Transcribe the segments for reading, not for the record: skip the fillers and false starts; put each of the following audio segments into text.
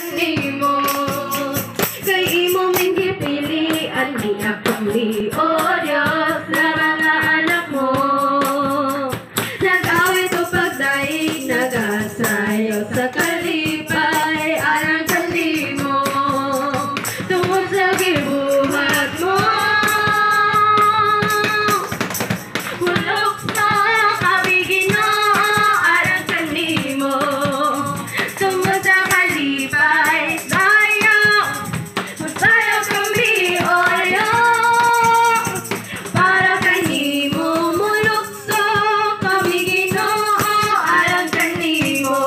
kanimo. Kay imo ming gipilian ni akong liod Diyos na mga anak mo. Nag-awit o pagdaig, nag-asayo sa kalipay, alang kanimo. Tungod sa gibuhat mo, hulog sa kami Ginoo, alang kanimo. Tungod sa kalipay, sayaw kami oyo. Para kanimo mulukso kami Ginoo, alang kanimo.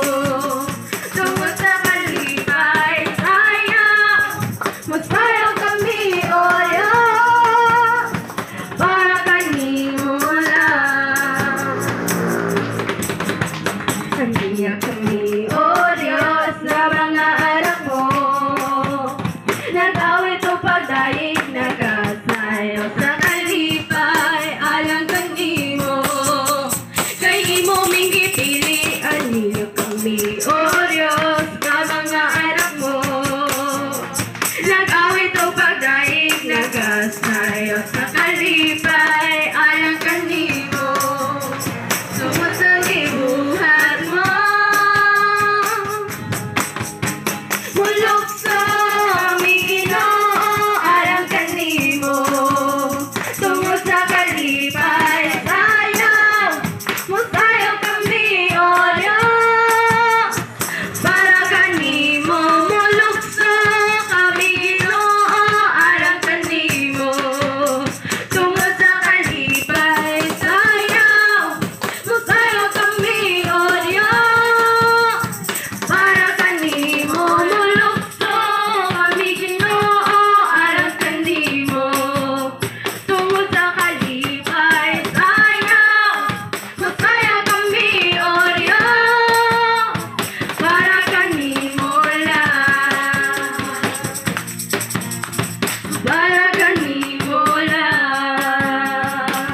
Tungod sa kalipay, sayaw kami oyo. Para kanimo lang. Kandiya kami, O Diyos, na mga anak mo. Nag-awit o pagdaig, nag-asayo sa kalipay, alang kanimo. Kay imo ming gipilian niyo kami, O Diyos, na mga anak mo. Nag-awit o pagdaig, nag-asayo sa kalipay, alang kanimo. Tungod sa gibuhat mo, mulukso kami Ginoo, alang kanimo. Tungod sa kalipay, sayaw kami oyo. Para kanimo mulukso kami Ginoo, alang kanimo. Tungod sa kalipay, sayaw kami oyo. Para kanimo mulukso kami Ginoo, alang kanimo. Tungod sa kalipay, sayaw kami oyo. Para kanimo lang. Para kanimo lang.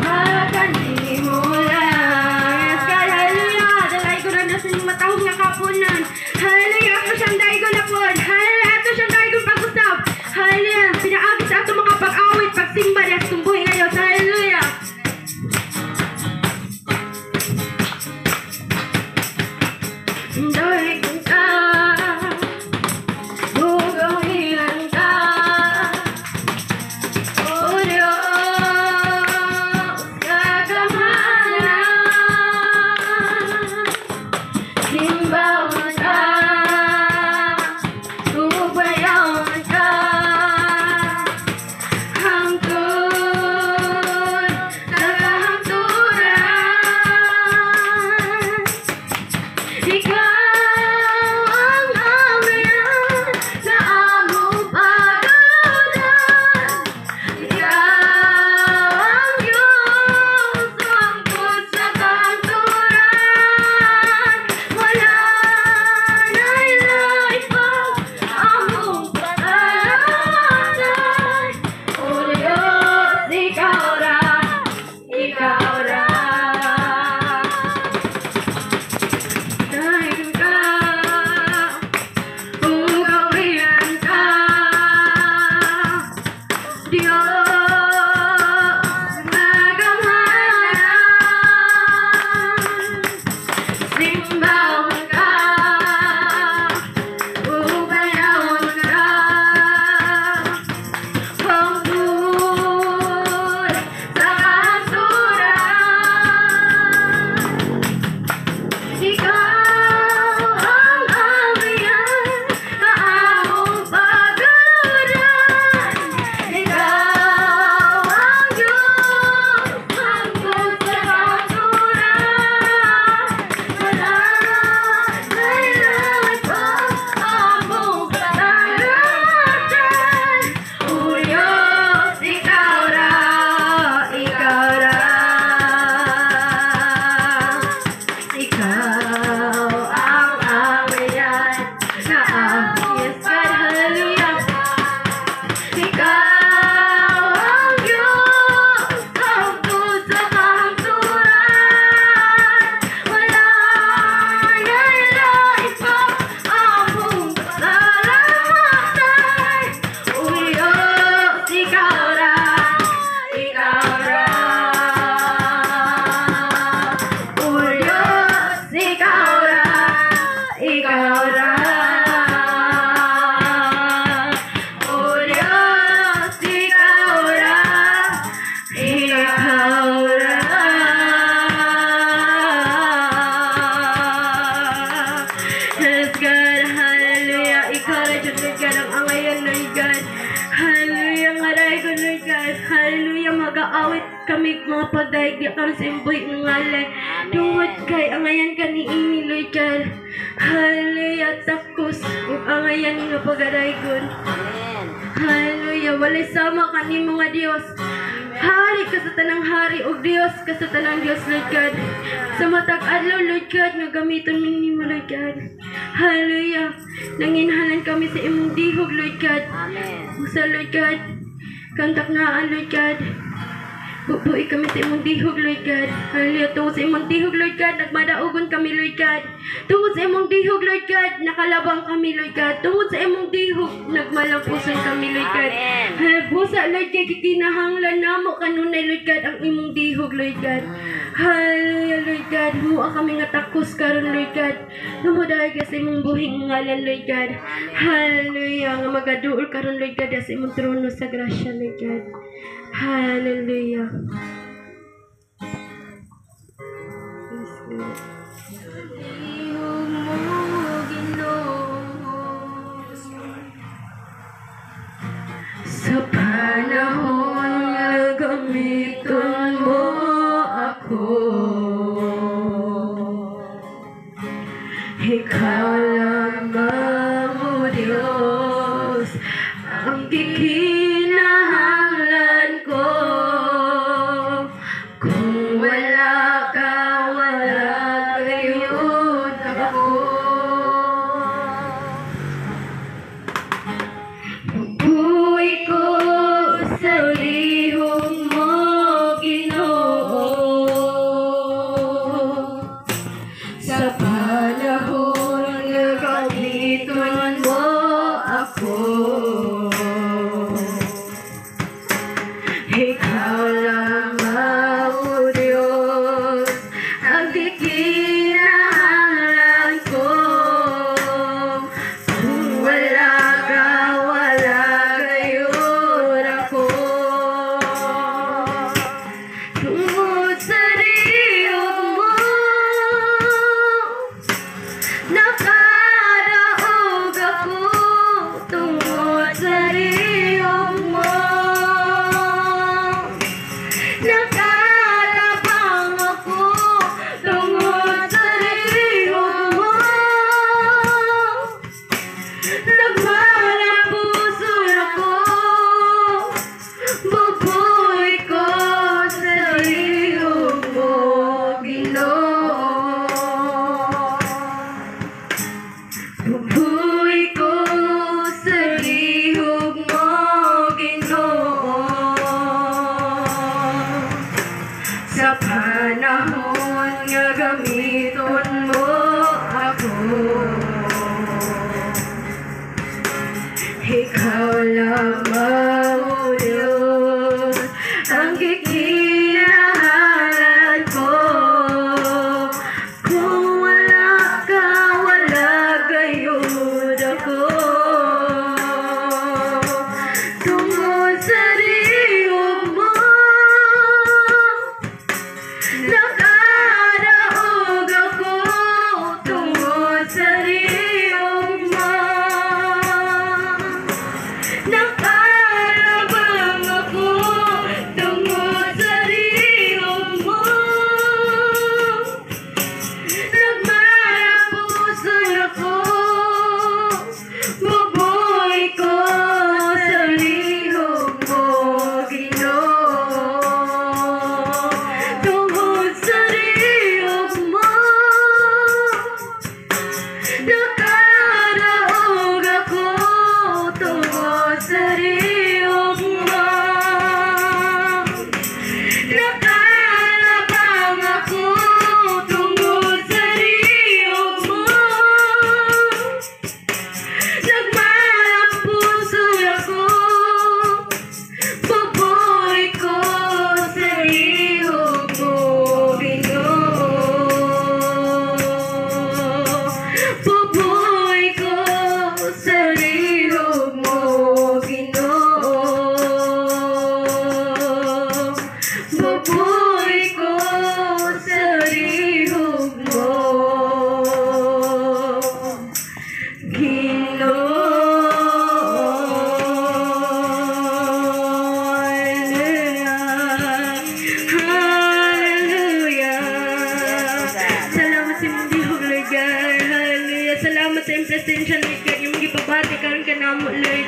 Para kanimo lang. Hallelujah! Dalay ko na sa inyong matahong nga kapunan. Hallelujah! Ato siyang daig ko na po. Hallelujah! Ato siyang daig kong pag-usap. Hallelujah! Pinaagit sa ato mga pag-awit, pagsimba, at tumbuhin ngayon. Hallelujah! Daig ka, bugawilan ka, O Diyos, kagamanan. Simbahan ka, nagaawit kami mga pagdaig karon sa imboy ng ngalan. Tungod kay angayan ka ni ini Lord God. Hallelujah, takos ug angayan nga pagadaygon. Amen. Hallelujah, walay sama kanimo nga Dios. Hari ka sa tanang hari ug Dios ka sa tanang Dios Lord God. Sa matag adlaw Lord God nga gamiton nimo Lord God. Hallelujah. Nanginhalan kami sa imong dihog Lord God. Amen. Usa Lord God. Kantak na Lord God. Bubuhi kami sa imong dihog Lord God. Hallelujah. Tungod sa imong dihog Lord God, nagmadaugon kami Lord God. Tungod sa imong dihog Lord God, nakalabang kami Lord God. Tungod sa imong dihog, nagmalampuson kami Lord God. Amen. Busa Lord God, kikinahanglan namo kanunay Lord God ang imong dihog Lord God. Hallelujah Lord God. Mua kami nga takos karon Lord God. Numudahay ka sa imong buhing ngalan Lord God. Hallelujah. Nga magaduol karon Lord God sa imong trono sa grasya Lord God. Hallelujah. Yes, Lord. Dihog mo, Ginoo. Sa panahon nga gamiton mo ako, ikaw lamang o Diyos ang kikinahanglan ko. Kung wala ka, wala gayon ako. Buhay ko sa lihok mo, Ginoo. Sa panahon nga gamiton mo ako, ikaw lamang o Diyos ang kikinahanglan ko. Kung wala ka, wala gayon ako. Tungod sa lihok mo, nakadaog ako. Tungod sa lihok mo, nakalabang ako. Tungod sa lihok mo, nagmalampuson ako. Bubuhay ko sa lihok mo, Ginoo. Bubuhay ko sa lihok mo, Ginoo. Sa panahon nga gamiton mo ako, ikaw lamang o Diyos ang kikinahanglan ko. Kung wala ka, wala gayon ako. Tungod sa lihok mo, nakadaog ako. Tungod sa lihok mo, nakadaog salamat sa imong presensya, Lord God, yung gipabati karon kanamo, Lord.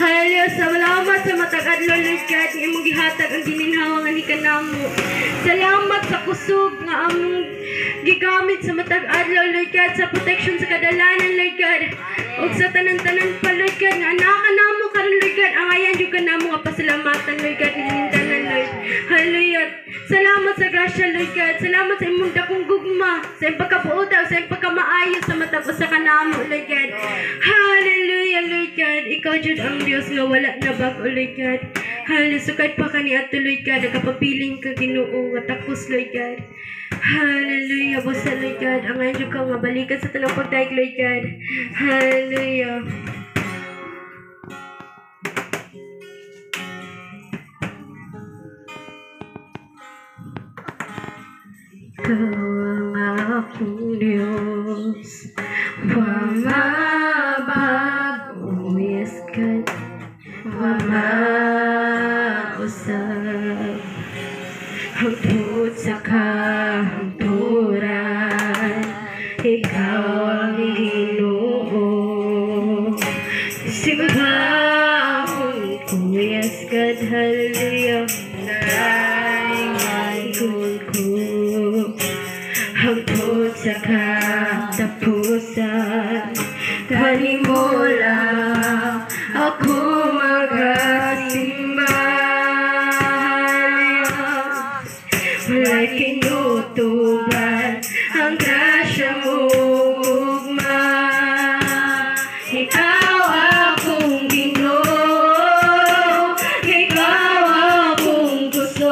Hallelujah, salamat sa matag adlaw, Lord God, yung imong gihatag ang gininhawa nga ni kanamo. Salamat sa kusog nga among gigamit sa matag adlaw, Lord God, sa protection sa kadalanan, Lord God, ug sa tanan-tanan pa, Lord God, nga anaka namo karon, Lord God, ang ayan jud kanamo nga pasalamatan, Lord God, inindanan, Lord. Hallelujah. Salamat sa grasya, Lord God. Salamat sa imong dakong gugma, sa imong pagkabuotaw, sa imong pagkamaayo sa matag usa kanamo, Lord God. Hallelujah, Lord God. Ikaw jud ang Dios nga wala na bag-o, Lord God. Hallelujah. Sukad pa kaniadto, Lord God, nagapapiling ka Ginoo nga takos, Lord God. Hallelujah. Busa, Lord God. Ang anjo ka nga balikan sa tanang pagdaig, Lord God. Hallelujah. Ikaw ang aking Diyos, mamabago, yes God, mamausap, hangtod sa kahangturan, ikaw ang Ginoo. Simbahon ko, yes God, hallelujah, daingan ko. Hangtod sa katapusan, kanimo lang ako magasimba. Wala'y kinutuban ang grasya mo, ugma. Ikaw akong Ginoo, ikaw akong gusto.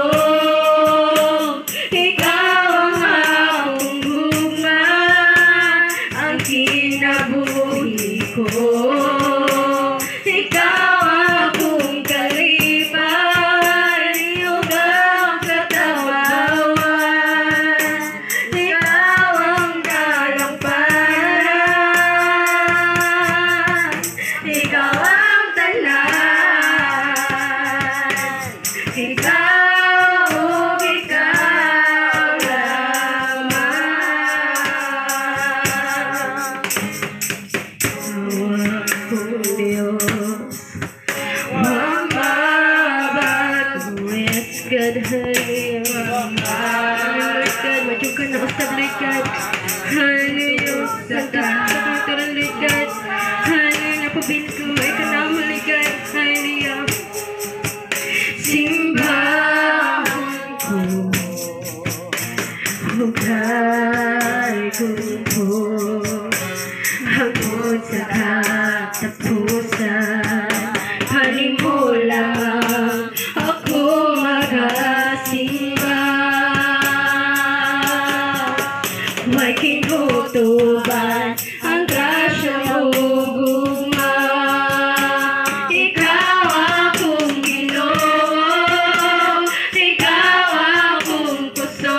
Kinabuhi ko, ikaw akong kalipay, iyong katawan, ikaw ang dalamparan, ikaw ang tanan, ikaw God, hallelujah. Lord God, madyong ka na usab, Lord God. Hallelujah. Sa katuturan, Lord God. Hallelujah. Napabili ko ay kanamo, Lord God. Hallelujah. Simbahon ko, hugay ko po, hangtod sa katapusan, panimo lamang ako magasimba. May kinutuban ang grasya mo, gugma. Ikaw akong Ginoo, ikaw akong puso,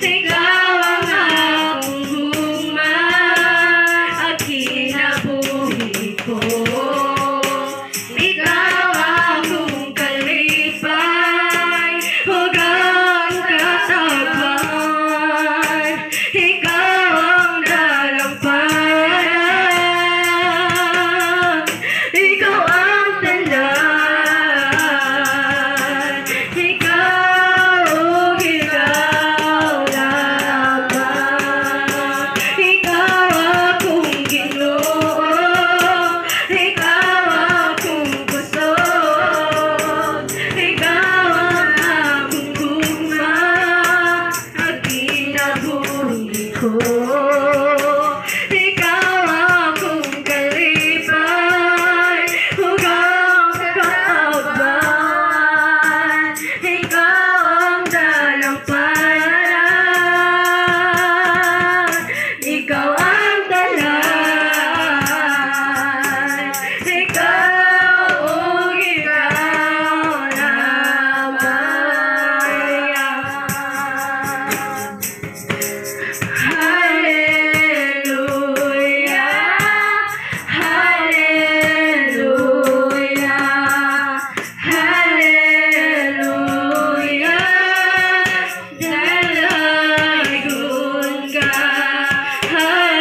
ikaw ang akong gugma, ang kinabuhi ko. Ikaw akong kalipay, hugang katawan, ikaw ang dalampayan, ikaw ang tanan, ikaw lamang, ikaw akong Ginoo, ikaw akong gusto, ikaw ang akong gugma, ang kinabuhi ko. Ikaw akong kalipay, hugang katawan, ikaw ang dalampayan, ikaw ang tanan, ikaw lamang. Hallelujah, hallelujah, hallelujah. Dalagon ka, hallelujah.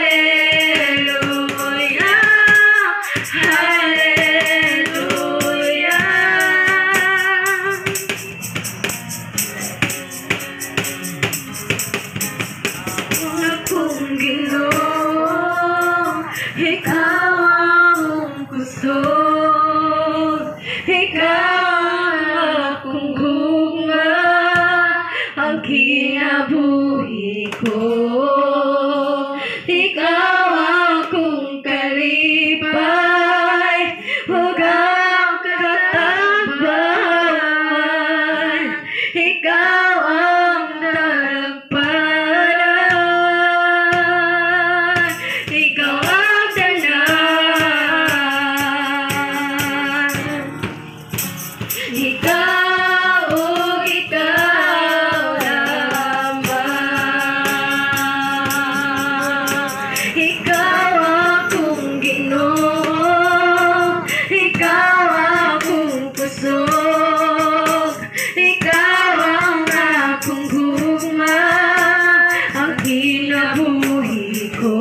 ikaw ang kusog, ikaw ang akong gugma, ang kinabuhi ko. Ikaw akong kalipay, huwag ang katatakban. Ikaw ang talagparan, ikaw ang tanan. Ikaw, oh, ikaw lamang. Ikaw akong Ginoo, ikaw akong kusog, ikaw ang akong gugma, ang kinabuhi ko.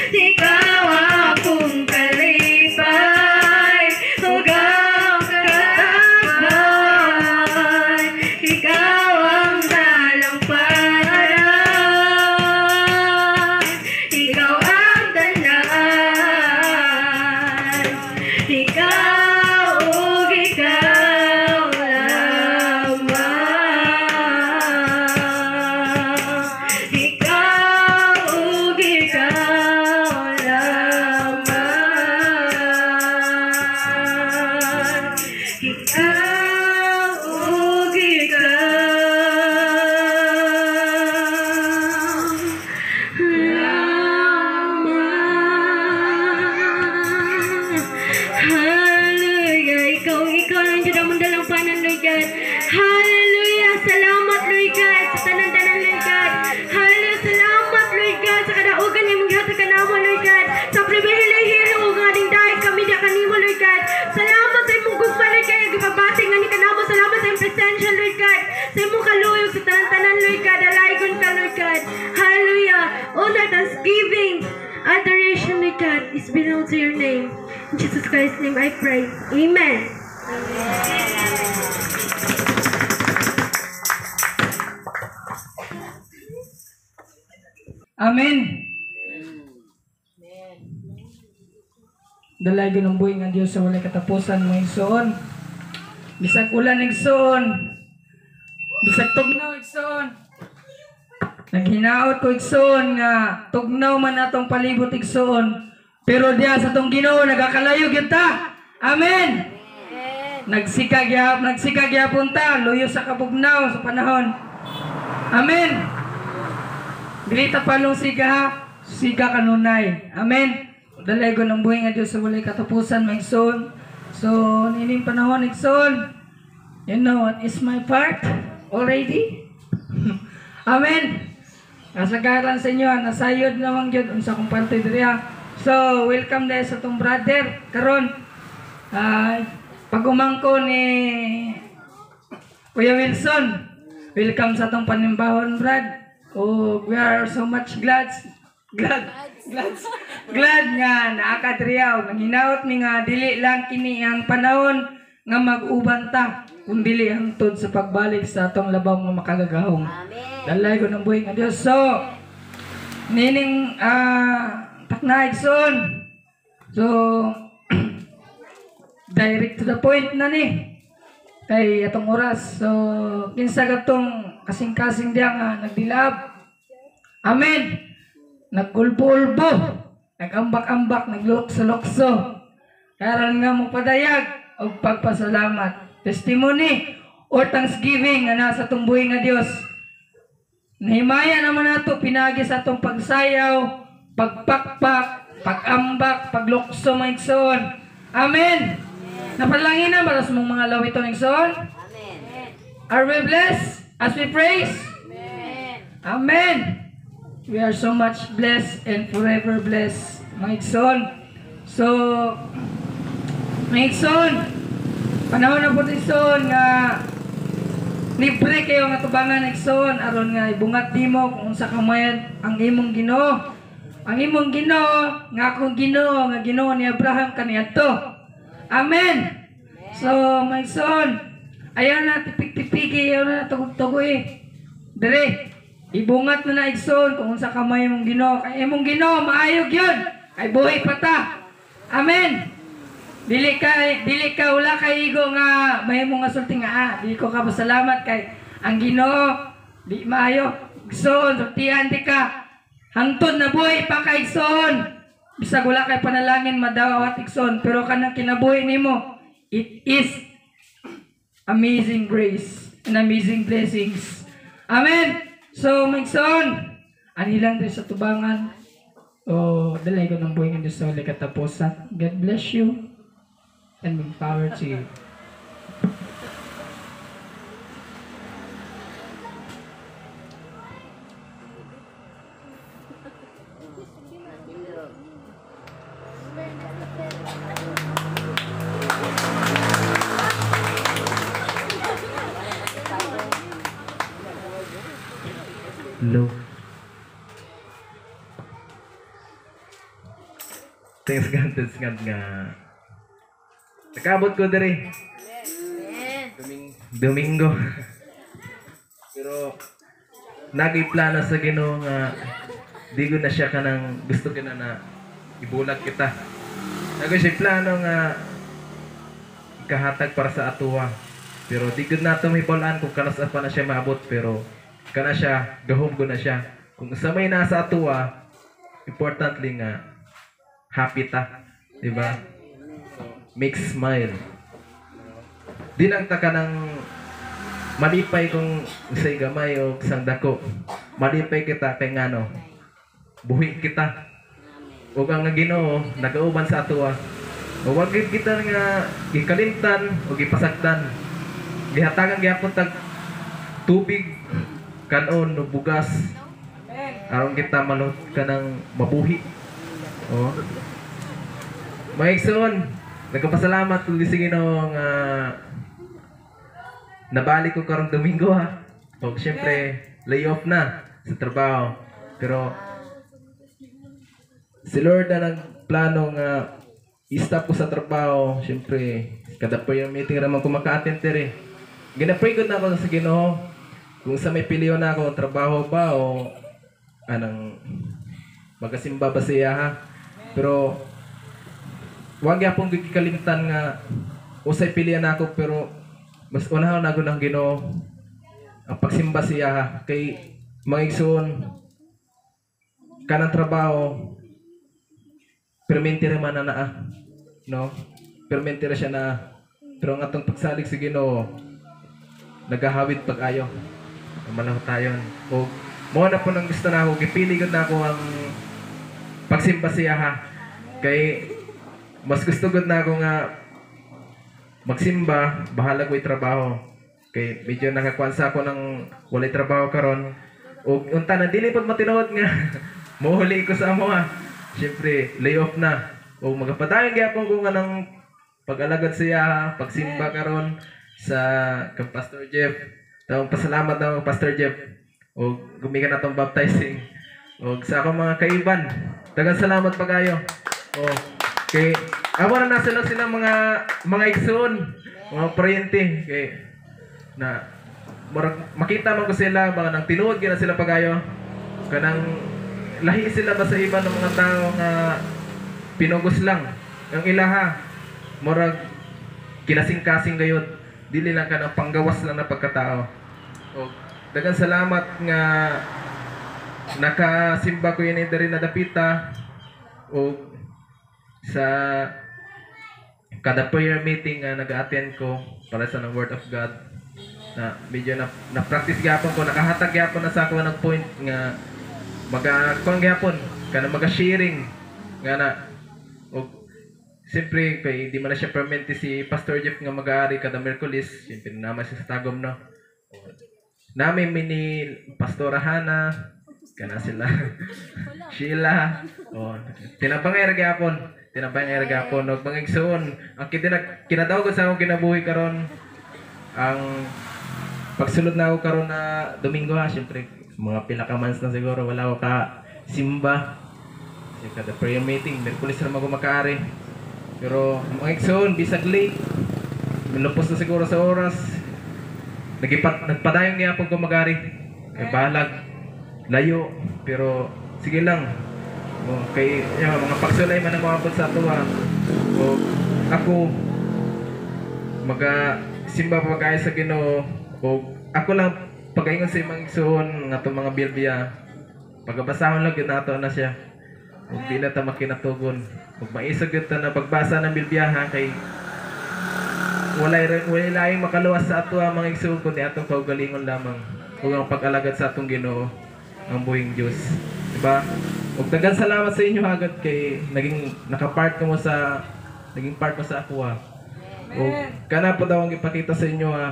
Ikaw akong kalipay, huwag ang katatakban. Ikaw ang talamparan, ikaw ang tanan. Ikaw, oh, ikaw lamang. Ikaw, oh, ikaw lamang. Ikaw, oh, Hallelujah. Ikaw lang dyan ang mandalampanan, Lord God. Hallelujah. Salamat, Lord God, sa tanan-tanan, Lord God. Hallelujah. Salamat, Lord God, sa kadaugan ni mong gihata ka namo, Lord God. Sa pribilehiyo nga ding dahil kami na kanimo, Lord God. Salamat sa imong gugma, Lord God. Ang ipabati nga ni kanamo. Salamat sa imong presensya, Lord God. Sa imong kaluyog sa tanan-tanan, Lord God. Alaygon ka, Lord God. Hallelujah. Honor, thanksgiving, adoration, Lord God, is belong to your name. In Jesus Christ's name I pray. Amen. Amen. Dalay ginumbuhi nga Dios sa walay katapusan mo igsoon. Bisag ulan igsoon. Bisag tugnaw igsoon. Naghinaot ko igsoon nga tugnaw man atong palibot igsoon. Pero diya sa tong Ginoo nagakalayo gyud ta. Amen. Nagsikag gyapon ta luyo sa kabugnaw sa panahon. Amen. Dili ta palong siga ha, siga kanunay. Amen. Dalay ko ng buhay nga Diyos sa walay katapusan maigsoon. So, nining panahon igsoon. You know what is my part already? Amen. Kasagaran sa inyo, nasayod namang Diyod unsa kong parte diriya. So, welcome dahil sa tong brother karon. Pagumangko ni Kuya Wilson. Welcome sa tong panimbahon, Brad. Oh, we are so much glad nga naakadriyaw nanghinaot mi nga dili lang kini ang panahon nga mag-uban ta kun dili hangtod sa pagbalik sa atong labaw nga makagagahong. Dalay ko ng buhay nga Dios. So nining taknaig son. So direct to the point na ni kay atong oras. So kinsa gatong kasing-kasing diya nga nagdilab. Amen. Nagkulbo-ulbo, nagambak-ambak, naglukso-lukso. Karon nga mo padayag og pagpasalamat, testimony or thanksgiving nga nasa tumbuhi nga Dios. Nahimaya naman nato pinagi sa atong pagsayaw, pagpakpak, pagambak, paglukso maigsoon. Amen. Napalangin na para sa mga lawiton igsoon. Amen. Are we blessed as we praise? Amen. Amen. We are so much blessed and forever blessed, mga igsoon. So, mga igsoon, panahon na po igsoon nga libre kayo nga tubangan igsoon aron nga ibungat nimo kung unsa kamayad ang imong Ginoo. Ang imong Ginoo nga akong Ginoo nga Ginoo ni Abraham kaniadto. Amen. So, mga igsoon, ayaw na tipik-tipiki, ayaw na tugog-tugoy. Dire. ibungat mo na igsoon kung unsa ka may imong Ginoo. Kay imong Ginoo maayog yun. Kay buhi pa ta. Amen. Dili ka wala kay igo nga may imong nga sulti nga dili ko ka pasalamat kay ang Ginoo di maayo igsoon sultihan di ka hangtod na buhi pa kay igsoon. Bisag wala kay panalangin madawat igsoon pero kanang kinabuhi nimo it is amazing grace and amazing blessings. Amen. So magsoon anilang din sa tubangan o dalay ko ng buhay ng Diyos sa ulit katapusan. God bless you and may power to you. Hello. Thanks God nga. Nakabot ko diri. Domingo. Pero nagay-plano sa Ginoo nga di ko na siya kanang gusto ko na ibulag kita. Nagay siya plano nga ikahatag para sa atuwa. Pero di ko na tumibulan kung kanas pa na siya maabot pero kana siya gahom ko na siya. Kung sa may nasa atuwa, importantly nga happy ta, di ba? Make smile. Di lang ta ka ng malipay kung isa'y gamay o isang dako. Malipay kita kay ngano. Buhi kita. O ang Ginoo nagauban sa atuwa. O wag kita nga gikalimtan o gipasagdan. Gihatagan gyapon tag tubig kanon no bugas. Aron kita malot ka ng mabuhi. O. Maigsoon, nagpasalamat ko sa Ginoo nga nabalik ko karong Domingo ha. O syempre, layoff na sa trabaho. Pero si Lord na nagplano nga i-stop ko sa trabaho. Syempre, kada prayer meeting naman ko maka-attend eh. Gina-pray ko na ako sa Ginoo kung sa may piliyon na ako, trabaho ba o anang magasimba ba siya ha. Pero wag yapon gikalimtan nga usay pilihan ako pero mas unahon ako ng Ginoo ang pagsimba siya ha. Kay maigsoon kanang trabaho permentira man na no permentira siya na pero ang atong pagsalig sa Ginoo nagahawid pag-ayo malaw tayo o mo na po nang gusto na ako gipili ko na ako ang pagsimba siya ha. Kay mas gusto gud na ako nga magsimba bahala ko trabaho kay medyo nakakuansa ako ng walay trabaho karon o unta na dili pag matinuod nga mohuli ko sa amo ha. Syempre layoff na o magapadayon gyapon ko nga ng pag-alagad siya pagsimba karon sa kang Pastor Jeff. Tawang pasalamat na Pastor Jeff o gumikan na tong baptizing o sa akong mga kaiban daghang salamat pagayo o kay amo na nasa sila mga igsoon mga paryente kay na makita man ko sila mga nang tinuod gina sila pagayo kanang lahi sila ba sa iba ng mga tao nga pinugos lang ang ilaha murag kinasing-kasing gayud dili lang kanang panggawas lang na pagkatao o daghang salamat nga nakasimba ko yun diri na dapita o sa kada prayer meeting nga nag-attend ko para sa ng Word of God na medyo na-practice gyapon ko nakahatag gyapon na sa ako ng point nga kuan gyapon kana maga-sharing nga na o siyempre kay di man na siya permente si Pastor Jeff nga mag-aari kada Miyerkules siyempre naman siya sa Tagum no namin mini Pastora Hana kana sila Sheila o tinabangay gyapon og mangigsoon ang kinadaw ko sa akong kinabuhi karon ang pagsulod na ako karon na Domingo ha syempre mga pila ka months na siguro wala ako ka simba kasi kada prayer meeting Miyerkules ra ako makaari pero mangigsoon bisag late minupos na siguro sa oras nagpadayon niya pag gumagari kay balag layo, pero sige lang. Kay yung mga pagsulay man ang maabot sa ato ha. O ako simba pa kaya sa Ginoo, o ako lang pagaingon sa imong igsoon nga itong mga Biblia, pagabasahon lang yun nato na siya, ug di na ta makinatugon, ug maisog yun ta na pagbasa ng Biblia ha, kay walay laing makaluwas sa ato ang mga igsoon kundi atong kaugalingon lamang ug ang pag-alagad sa atong Ginoo, ang buhing Dios, diba? Ug daghang salamat sa inyo agad kay naging part mo sa ako ha. O kana po daw ang ipakita sa inyo ha.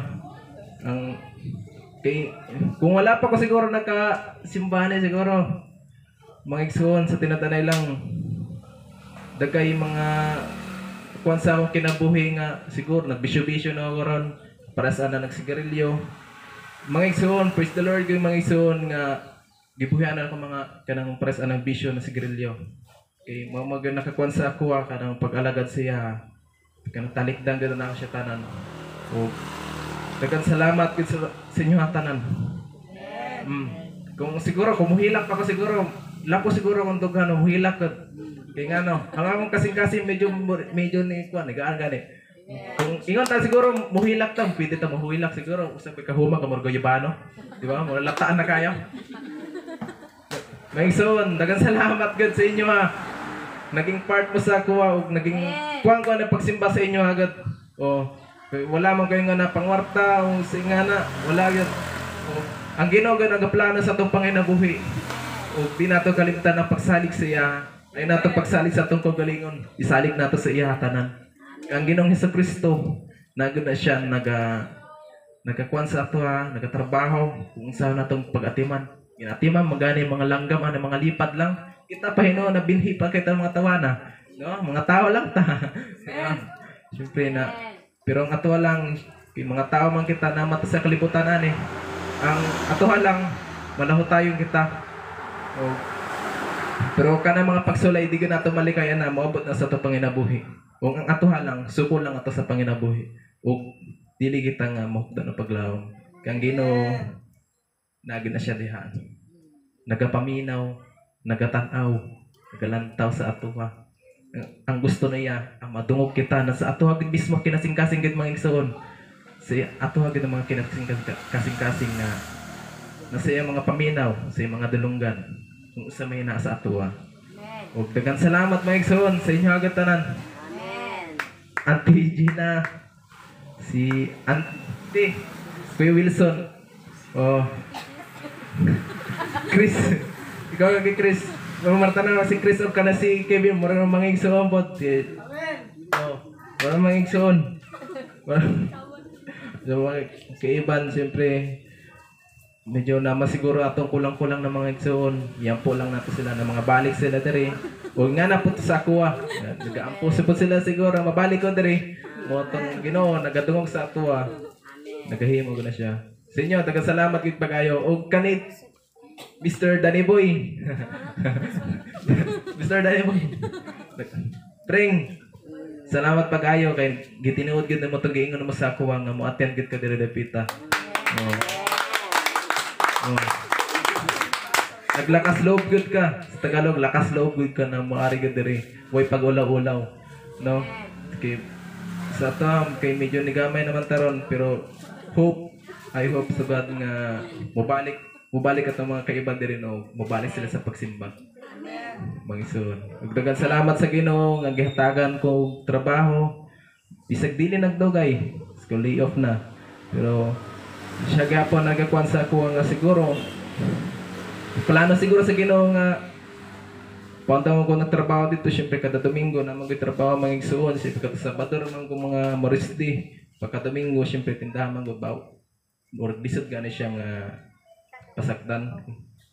Kung wala pa ko siguro nagkasimbahan siguro mga igsoon sa tinatanay lang dagay mga kuan sa akong kinabuhi nga siguro nagbisyo-bisyo na ako ron para sa na nagsigarilyo. Mga igsoon, praise the Lord yung mga igsoon nga gibuhian ako mga kanang para sa nang bisyo na sigarilyo. Kay mga nakakuan sa ako kanang pag-alagad siya. Kanang talikdan gid na ako siya tanan. O daghang salamat gid sa inyo tanan. Kung siguro muhilak pa ko siguro, lapo siguro kung dughan muhilak ko. Kay ngano, ang akong kasing-kasing medyo ni kuan gaan gani. Kung ingon ta siguro muhilak ta, pwede ta muhilak siguro usab ka huma ka morgo yabano. Di ba? Mo lataan na kayo. Maigsoon, daghang salamat gid sa inyo ha. Naging part mo sa kuha ug naging kuang ko na pagsimba sa inyo agad. Wala man kayo nga na pangwarta o singana, wala gyud. Ang Ginoo gyud nagaplano sa atong panginabuhi. Ug di nato kalimtan ang pagsalig sa iya. Ay nato pagsalig sa atong kaugalingon. Isalig nato sa iya tanan. Ang Ginoong Hesukristo nagud na siya nagakuan sa ato ha, nagatrabaho kung saan natong pag-atiman. Ginatiman magani mga langgam ang mga lipad lang. Kita pa Hino na binhi pa kita mga tawana. No, mga tao lang ta. Siyempre na pero ang ato lang mga tao man kita na mata sa kalibutan ani. Ang atoha lang malahot tayong kita. Pero kana mga pagsulay di nato malikayan na moabot na sa ato panginabuhi. Kung ang atoha lang suko lang ato sa panginabuhi. Ug dili kita nga mohda na paglawom. Kang Ginoo nagi na siya diha. Nagapaminaw, nagatanaw, nagalantaw sa atoha. Ang gusto niya, ang madungog kita na sa atoha gid mismo kinasing-kasing gid mga igsoon. Sa atoha gid mga kinasing-kasing na sa iyang mga paminaw, sa iyang mga dulunggan, kung sa may naa sa atoha. Ug daghang salamat mga igsoon sa inyo agad tanan. Amen. Auntie Gina, si Auntie Kuya Wilson, Chris, ikaw kay Chris. Marta na si Chris o kana si Kevin, mura ng mga igsoon po. Mura mga igsoon. Kay Iban, siyempre, medyo naman siguro atong kulang-kulang ng mga igsoon. Yan po lang nato sila ng mga balik sila diri. Huwag nga na po sa akuha. Nag-aampo po sila siguro. Mabalik ko diri. Motong Ginoo, nagadungog sa atuwa. Nagahimo ko na siya. Sa inyo, tagasalamat kit pagayo. O kanit, Mr. Danny Boy. Mr. Danny Boy. Pring, salamat pag-ayo kay gitinuod gid mo tong giingon mo sa ako nga mo attend gid ka diri dapita. Naglakas loob gud ka. Sa Tagalog lakas loob gud ka na moari gid diri. Way pag-ulaw-ulaw. No? Kay sa tam kay medyo nigamay naman taron pero I hope sa God nga mubalik atong mga kaiban diri no, mubalik sila sa pagsimba. Mangison. Daghang salamat sa Ginoo nga gihatagan ko trabaho. Bisag dili nagdugay, school lay off na. Pero siya gyapon nagakuan sa ako nga siguro plano siguro sa Ginoo nga pantang ko nagtrabaho dito syempre kada Domingo na magtrabaho mga igsoon, syempre kada Sabado man ko mga Morisdi, pagka Domingo syempre tindahan man go baw. Or bisod gani siya nga pasakdan.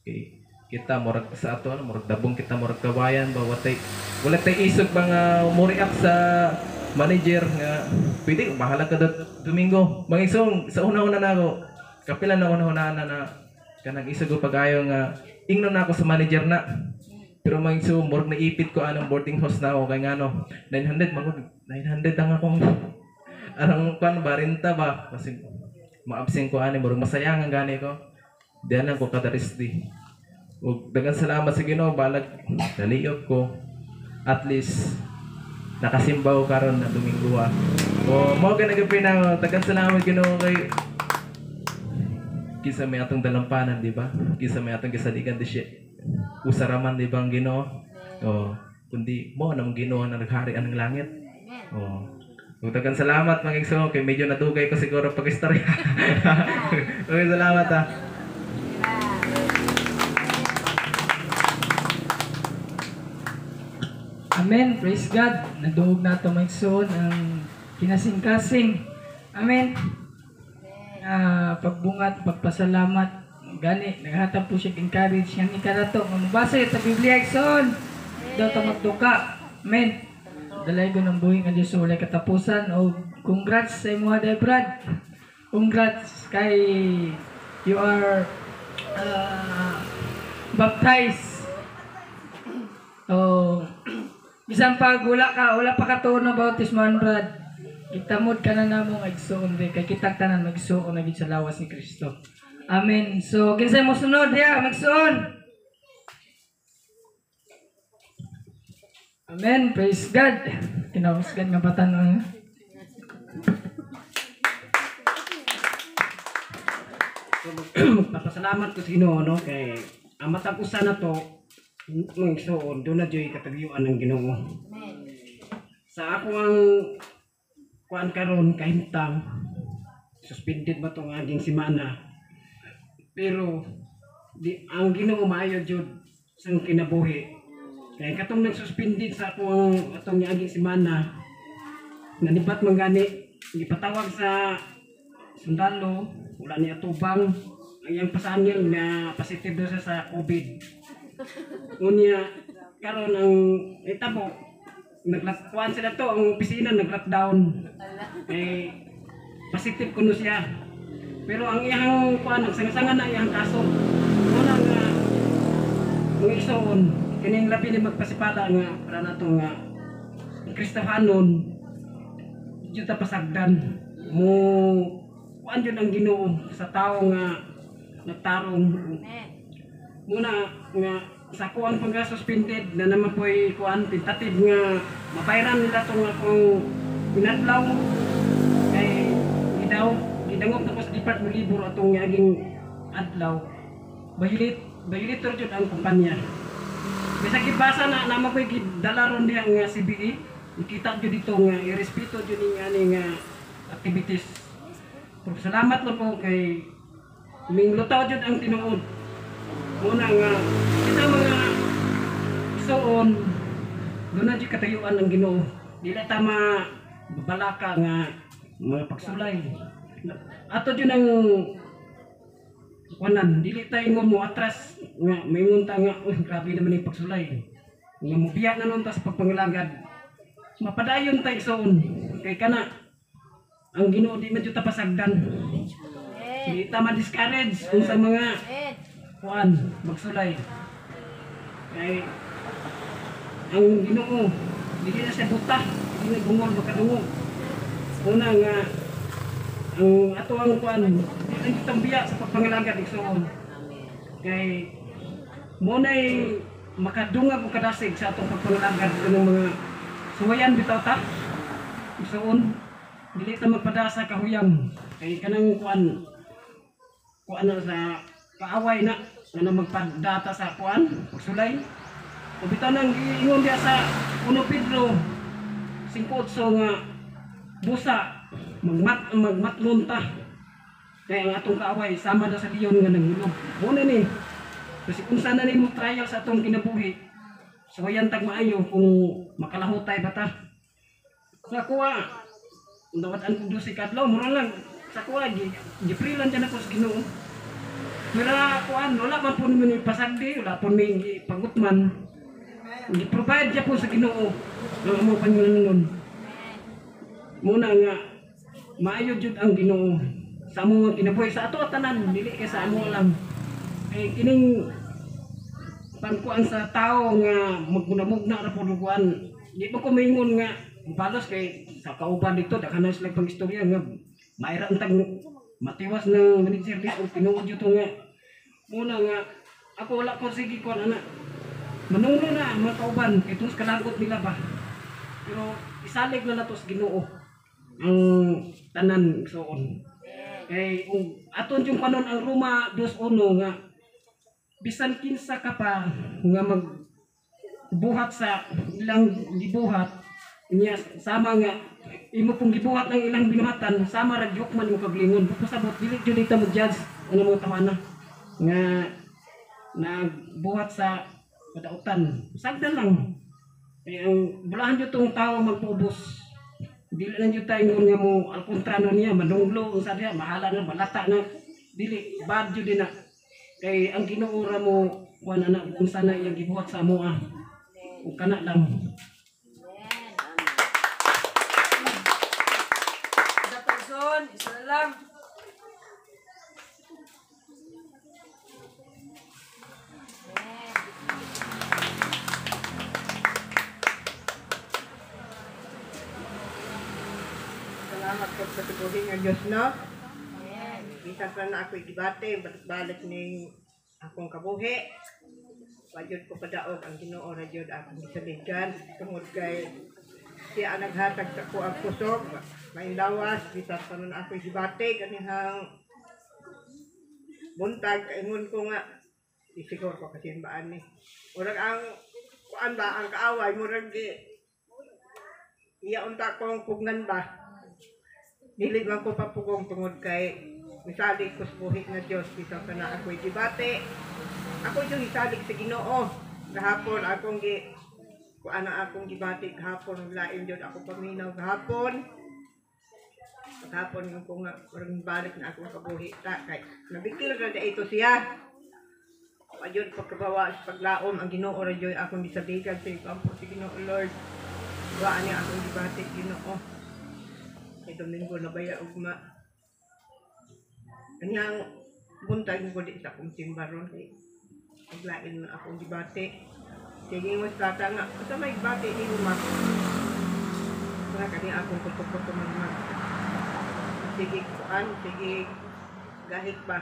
Okay. Kita murag sa ato murag dabong kita murag kawayan ba wala tay isog ba nga muriak sa manager nga pwede bahala ka Domingo mga isong sa una-una na ako kapila na una-una na kanang isog pag-ayo nga ingnon na ako sa manager na pero mga isong murag naipit ko anong boarding house na ako kay ngano 900 ang akong arang kan barinta ba kasi maabsent ko ani murag masayang ang gani ko diyan lang ko kada resdi Ug daghang salamat sa Ginoo balag naliyok ko. At least nakasimbaw karon na Domingo. O mao ka nagapina, daghang salamat Ginoo kay kisa may atong dalampanan, di ba? Kisa may atong gisaligan di siya. Usaraman di ba ang Ginoo? O kundi mo nang Ginoo na naghari ang langit. O daghang salamat mga igsoon kay medyo nadugay ko siguro pag-istorya. Okay, salamat ha. Amen. Praise God. Naduog na ito mga igsoon ang kinasing-kasing. Amen. Pagbungat, pagpasalamat. Gani, naghatag po siya encourage nga ni kanato. Mabasa ito Biblia igsoon. Daw ito magduka. Amen. Dalay ko ng buhay nga Diyos sa walay katapusan. O congrats sa imo haday Brad. Congrats kay you are baptized. So, bisan pag wala pa katuon ng bautismoan Brad, itamod ka na namong igsoon di kay kitang tanan magsuon na gid sa lawas ni Kristo. Amen. So kinsay mo sunod diha magsuon. Amen. Praise God. Kinahusgan nga batan. Papasalamat ko sa Ginoo no kay ang matag usa na to ng igsoon do na joy kataguyuan ng Ginoo. Sa ako ang kuan karon kahimtang suspended ba tong aging semana. Pero di ang Ginoo maayo jud sa kinabuhi. Kaya katong nagsuspended sa akong atong aging semana nanibat man gani gipatawag sa sundalo wala ni atubang ang iyang pasangil nga positive daw siya sa COVID. Unya karon ang itabo naglakuan sila to ang opisina nag-lockdown. Positive kuno siya. Pero ang iyang kuan nagsangasangan na iyang kaso. Wala nga ang igsoon kining labi ni magpasipala nga para nato nga Kristohanon jud ta pasagdan mo kuan jud ang Ginoo sa tawo nga nagtarong. Muna nga sa kuan pag suspended na naman po'y kuan tentative nga mapairan nila itong akong pinadlaw kay gidangog tapos Department Libur atong aging adlaw violator jud ang kumpanya. Bisag gibasa na naman po'y gidala ron diha nga CBE ikita jud dito nga irespeto jud ni nga activities. Pero salamat lang po kay minglutaw jud ang tinuod. Muna nga kita mga igsoon doon na di katayuan ng Ginoo. Dili tama babalaka nga mga pagsulay. Ato jud ang kuanan dili tayo mo atras nga mayingon ta nga grabe naman yung pagsulay. Nga mobiya na nun ta sa pagpangilagad. Mapadayon ta igsoon kay kana ang Ginoo di man jud ta pasagdan. Di ta ma-discourage unsa mga kuan magsulay. Kay ang Ginoo dili na siya buta, dili na gungol makadungog. Una nga ang ato ang kuan dili kitang biya sa pagpangilagad igsoon. Kay mo nay makadungag og kadasig sa atong pagpangilagad kanang mga suwayan bitaw ta. Igsoon dili ta magpadasa kahuyang kay kanang kuan na sa kaaway na nga magpadata sa kuan pagsulay. O bitaw nang giingon diya sa 1 Pedro 5:8 nga busa magmatlon ta kay ang atong kaaway sama na sa liyon nga nanghilog. Mo na ni kasi kung sana nimo trial sa atong kinabuhi suwayan tag maayo kung makalahutay ba ta. Sa kuha dawat ang kudusi kadlaw mura lang sa kuha gi-freelance dyan ako sa Ginoo. Mira kuan wala man po ni pasagdi wala po ni pagutman. Gi-provide siya po sa Ginoo ang among Panginoon. Muna nga maayo jud ang Ginoo sa among kinabuhi sa ato tanan dili kay sa amo lang. Kay kining pangkuan sa tao nga magmunamugna ra pud kuan di pa ko maingon nga balos kay sa kauban dito daghan na sila pang-istorya nga mayra tag matiwas ng manager dito tinuod jud nga muna nga ako wala ko sige ko ana. Manunglo na mga kauban kay tunos kalagot nila ba. Pero isalig na nato sa Ginoo ang tanan igsoon. Kay aton yung panon ang Roma 2:1 nga bisan kinsa ka pa nga magbuhat sa ilang gibuhat niya sama nga imo pong gibuhat ng ilang binuhatan sama ra joke man mo kaglingon pasabot dili jud dito mo judge ano mga tawana nga nagbuhat sa kadautan sagdan lang kaya ang bulahan jud tong tawo magpaubos dili lang jud tayo nga mo alkontrano niya manunglo sa diha mahala na balata na dili bad jud na kay ang Ginoo ra mo kuan ana kung sana iyang gibuhat sa amoa ug kana lang. Son, isa na lang. Salamat po sa tubuhin ng Diyos, no? Bisan pa na ako'y gibate, balik ni akong kabuhi. Wajud ko padaog ang Ginoo ra jud akong gisabigan tungod kay siya ang naghatag sa ko ang kusog, may lawas, bisan pa na ako'y gibate kanihang buntag kaingon ko nga isigor ko kasi baan ni. Murag ang kuan ba ang kaaway murag di iya unta kong pugnan ba. Dili man ko papugong tungod kay misalig ko sa buhi nga Dios bisan pa na ako'y gibate. Ako yung isalig sa Ginoo. Gahapon akong kuan na akong gibati gahapon lain jud ako paminaw gahapon. Gahapon yung ko nga murag balik na akong kabuhi ta kay nabikil ra ito siya. Ayun pagkabawa sa paglaom ang Ginoo ra jud akong gisabigan sa kampo si Ginoo Lord. Wa niya akong gibati Ginoo. Kay Domingo na baya ugma. Kanyang buntag ko di sa akong simbaron kay paglain na akong gibati. Sige mo sa tata nga, sa may bati ni Uma. Wala kanya akong kutok-kutok man. Sige kuan, sige gahit ba.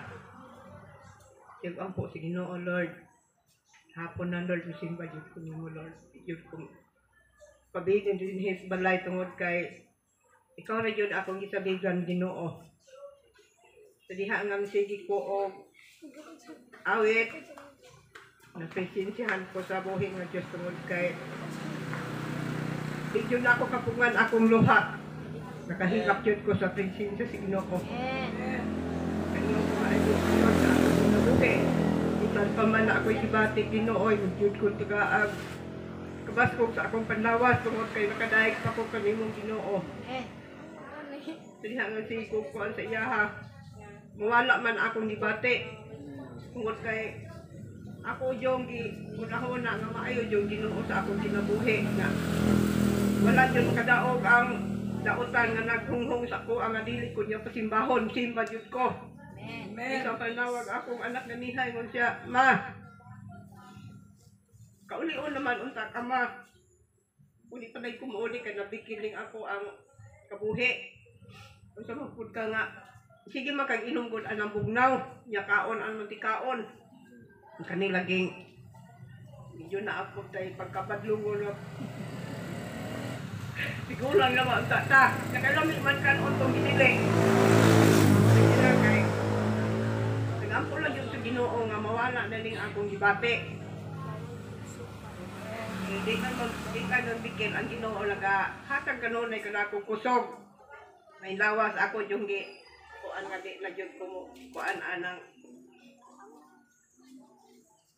Sige ang po, sige no, Lord. Hapon na Lord, musimba jud ko nimo Lord. Jud ko pabigin din his balay tungod kay ikaw na jud akong gisabigan Ginoo. Sa diha nga sige ko og awit napesinsihan ko sa buhi nga Diyos tungod kay di jud ako kapungan akong luha. Nakahigap jud ko sa presensya si Ginoo. Ano ko ay sa akong nabuhi. Itan pa man ako'y ibati Ginoo, jud ko tigaag. Kabas ko sa akong panlawas tungod kay nakadaig pa ko kanimong Ginoo. Diha nga sigo ko sa iyaha. Mawala man akong gibati. Tungod kay ako yung una-una nga maayo yung Ginoo sa akong kinabuhi nga wala yung kadaog ang dautan nga naghunghong sa ko ang adili ko niya pasimbahon simba jud ko. Amen. Sa panawag akong anak na nihay ngon siya, ma. Kauli-on naman unta ka ma. Uli pa nay kumuuli kay nabikiling ako ang kabuhi. Unsa man pud ka nga sige makag inom gud anang bugnaw, nya kaon ang mantikaon. Kanilaging medyo na ako tayo pagkabadlungon na sigulang naman ang tata nakalami man kan ontong ginili kay nagampo lang yung sa Ginoo nga mawala na ning akong gibati di ka nang bigyan ang Ginoo laga hatag kanunay ka na akong kusog may lawas ako yung kuan nga di na jud ko kuan anang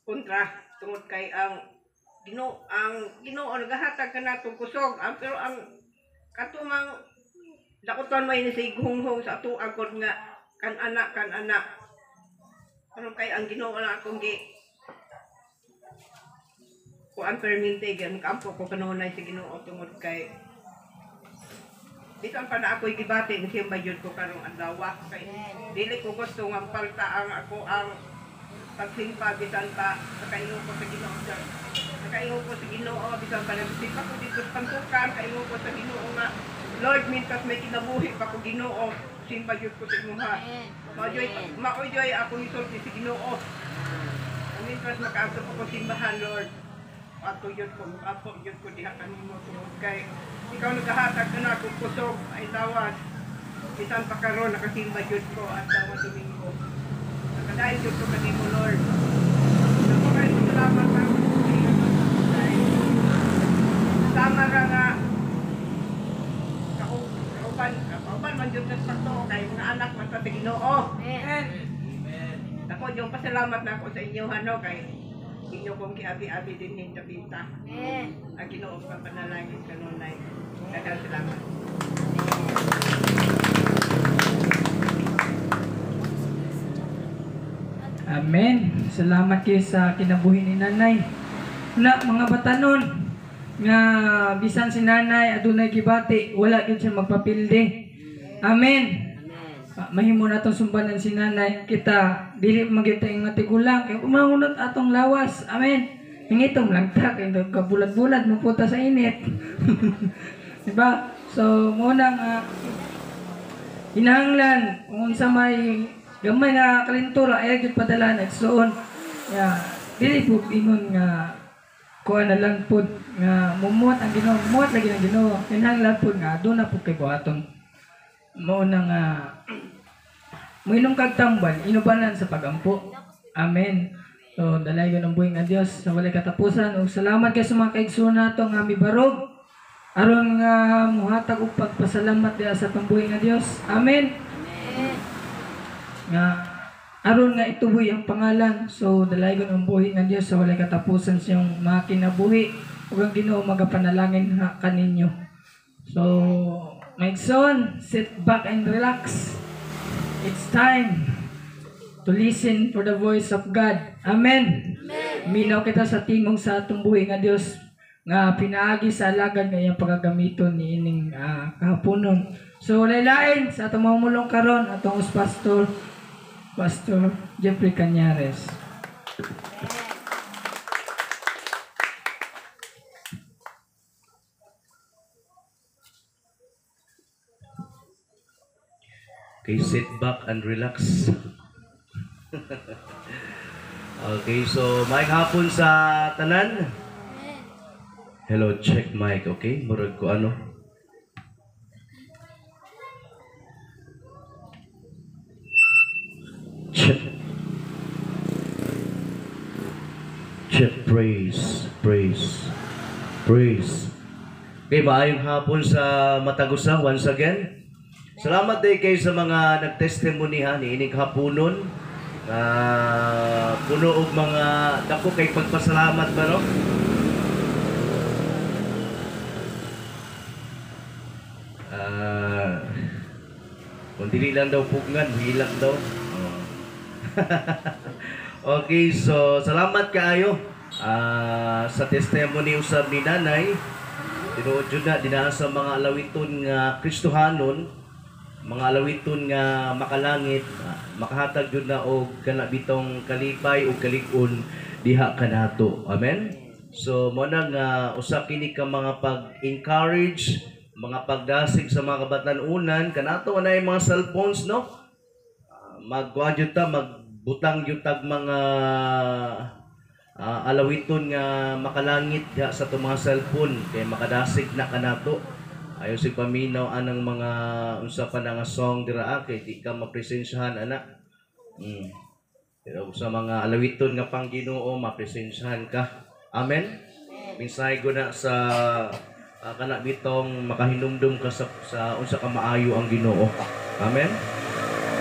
kontra tungod kay ang Ginoo nagahatag kanatong kusog pero ang katumang dakuton may nisighunghong sa ato agod nga kan anak ano kay ang Ginoo na akong kuan perminte gan kampo ko kanunay sa Ginoo tungod kay bisan pa na ako'y gibati siya bayod ko karong adlaw kay dili ko gusto nga palta ang ako ang pagsimpa bisan pa nakaingon ko sa Ginoo nakaingon ko sa Ginoo bisan pa nagsimpa ko dito sa pantukan kaingon ko sa Ginoo nga Lord mintas may kinabuhi pa ko Ginoo simpa jud ko sa imuha maoy ako isulti sa Ginoo ani itras makaabot ako simbahan, Lord. Ato yun ko, diha kanimo tungod kay ikaw naghahatag na akong kusog ay tawad. Bisan pa karon nakasimba jud ko at dawa Domingo. Nakadayon jud ko kanimo, Lord. Ako kayo salamat na sama ra nga kauban man jud sa sakto kay mga anak man sa Ginoo. Amen. Ako yung pasalamat na ako sa inyo ano kay inyo kong kiabi-abi din yung tapita. Amen. Ang Ginoo pa panalangin kanunay. Daghang salamat. Amen. Salamat kayo sa kinabuhi ni nanay. Na mga batanon nga bisan si nanay adunay gibati, wala gyud siya magpapildi. Amen. Mahimo na itong sumbanan si nanay. Kita, dili magita yung matigulang. Kaya umangunot atong lawas. Amen. Hingitong lang ta. Kaya kabulat-bulat mo puta sa init. Diba? So, muna nga, hinahanglan, kung sa may gamay nga kalintura, ay agad padala na soon. Yeah. Dili po ingon nga, kuha na lang po nga mumuot ang Ginoo. Mumuot lagi ng Ginoo. Hinahanglan po nga, doon na po kay buhaton. Mauna nga moinom kag tambal inubanan sa pagampo. Amen. So dalayon ang buhing nga Dios sa walay katapusan ug salamat kay sa mga kaigsoon nato nga mibarog aron nga muhatag og pagpasalamat diha sa atong buhing nga Dios. Amen. Amen. Nga aron nga ituboy ang pangalan. So dalayon ang buhing nga Dios sa walay katapusan sa iyong mga kinabuhi ug ang Ginoo magapanalangin ha kaninyo. So my son, sit back and relax. It's time to listen for the voice of God. Amen. Minaw kita sa tingog sa atong buhi nga Dios nga pinaagi sa alagad nga iyang pagagamiton ni ining kahaponon. So laylain sa atong mamulong karon atong Pastor Jeffrey Cañares. Okay, sit back and relax. Okay, so mic hapon sa tanan. Hello, check mic, okay? Murag ko ano. Check. Check, praise. Okay, maayong hapon sa Matagusa once again. Salamat din kayo sa mga nagtestimony ha ni ining hapunon. Puno og mga dako kay pagpasalamat ba no? Kung dili lang daw pugnan, hilak daw. Okay, so salamat kaayo sa testimony usab ni nanay. Tinuod jud na dinaa sa mga alawiton nga Kristohanon. Mga alawiton nga makalangit, makahatag jud na og kana bitong kalipay o kalig-on diha kanato. Amen. So mo na nga usa kini ka mga pag-encourage, mga pagdasig sa mga kabatanunan kanato anay mga cellphones no. Magkuha jud ta magbutang jud tag mga alawiton nga makalangit diha sa to mga cellphone kay makadasig na kanato. Ayaw si paminaw anang mga unsa pa nga song dira kay di ka mapresensyahan ana. Pero sa mga alawiton nga pang Ginoo mapresensyahan ka. Amen. Minsay ko na sa kana bitong makahinumdum ka sa unsa ka maayo ang Ginoo. Amen.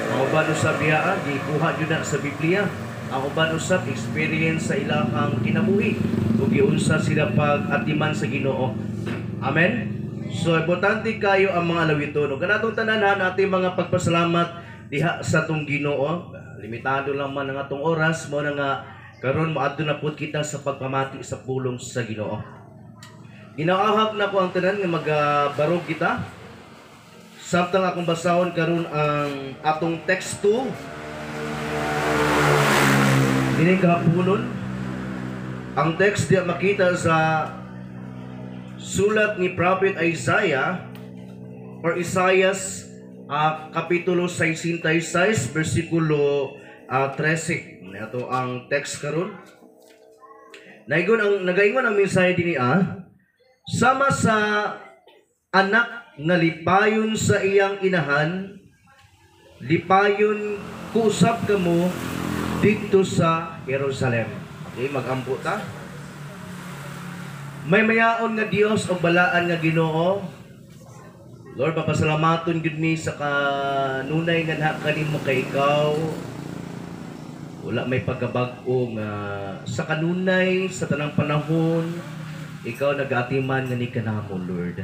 Ang uban usab biya gikuha jud na sa Biblia. Ang uban usab experience sa ilahang kinabuhi ug giunsa sila pag-atiman sa Ginoo. Amen. So, importante kayo ang mga alawiton. Kanatong tananan natin mga pagpasalamat diha sa atong Ginoo. Limitado lang man ang atong oras mo na nga karon moadto na pud kita sa pagpamati sa pulong sa Ginoo. Ginaahab na ko ang tanan nga magabarog kita. Samtang akong basahon karon ang atong text 2. Dini kahaponon. Ang text diya makita sa sulat ni Prophet Isaiah or Isaias kapitulo 66 versikulo 13. Ito ang text karon. Nagaingon ang mensahe dinhi sama sa anak nga lipayon sa iyang inahan, lipayon kusab kamo dito sa Jerusalem. Okay, mag-ampo ta. May mayaon nga Dios o balaan nga Ginoo. Lord, papasalamaton gid mi sa kanunay nga naa kanimo kay ikaw. Wala may pagkabag-o nga sa kanunay sa tanang panahon ikaw nag-atiman nga ni kanamo, Lord.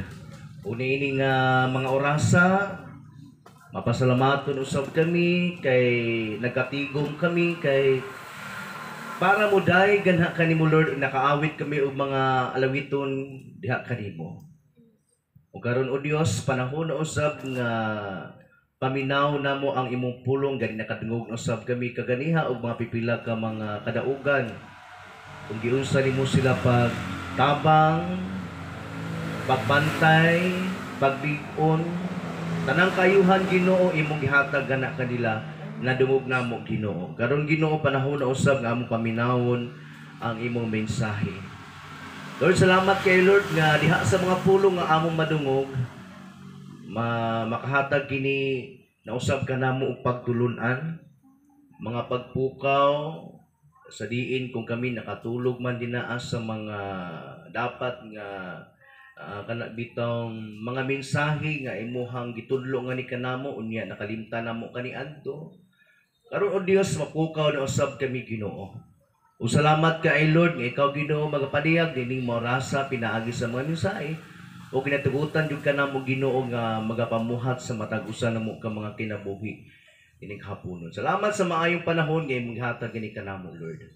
Ini nga mga orasa, mapasalamaton usab kami kay nagkatigom kami kay para mo dai ganha kanimo, Lord, nakaawit kami og mga alawiton diha kanimo. O karon o Dios, panahon na usab nga paminaw namo ang imong pulong gani nakadungog usab kami kaganiha og mga pipila ka mga kadaugan. Kung giunsa nimo sila pag tabang, pagbantay, pagbigon, tanang kayuhan Ginoo imong gihatag gana kanila nadungog namo Ginoo. Karon Ginoo, panahon na usab nga among paminawon ang imong mensahe. Lord, salamat kay Lord nga diha sa mga pulong nga among madungog makahatag kini na usab ka namo og pagtulunan, mga pagpukaw sa diin kung kami nakatulog man dinaa sa mga dapat nga kana bitong mga mensahe nga imuhang gitudlo nga ni kanamo unya nakalimtan namo kaniadto. Karon o Dios, mapukaw na usab kami Ginoo. O salamat ka ay Lord nga ikaw Ginoo magapadiyag dining morasa pinaagi sa mga mensahe o kinatugutan jud kanamo Ginoo nga magapamuhat sa matag usa namo ka mga kinabuhi ining hapunon. Salamat sa maayong panahon nga imong gihatag kini kanamo, Lord.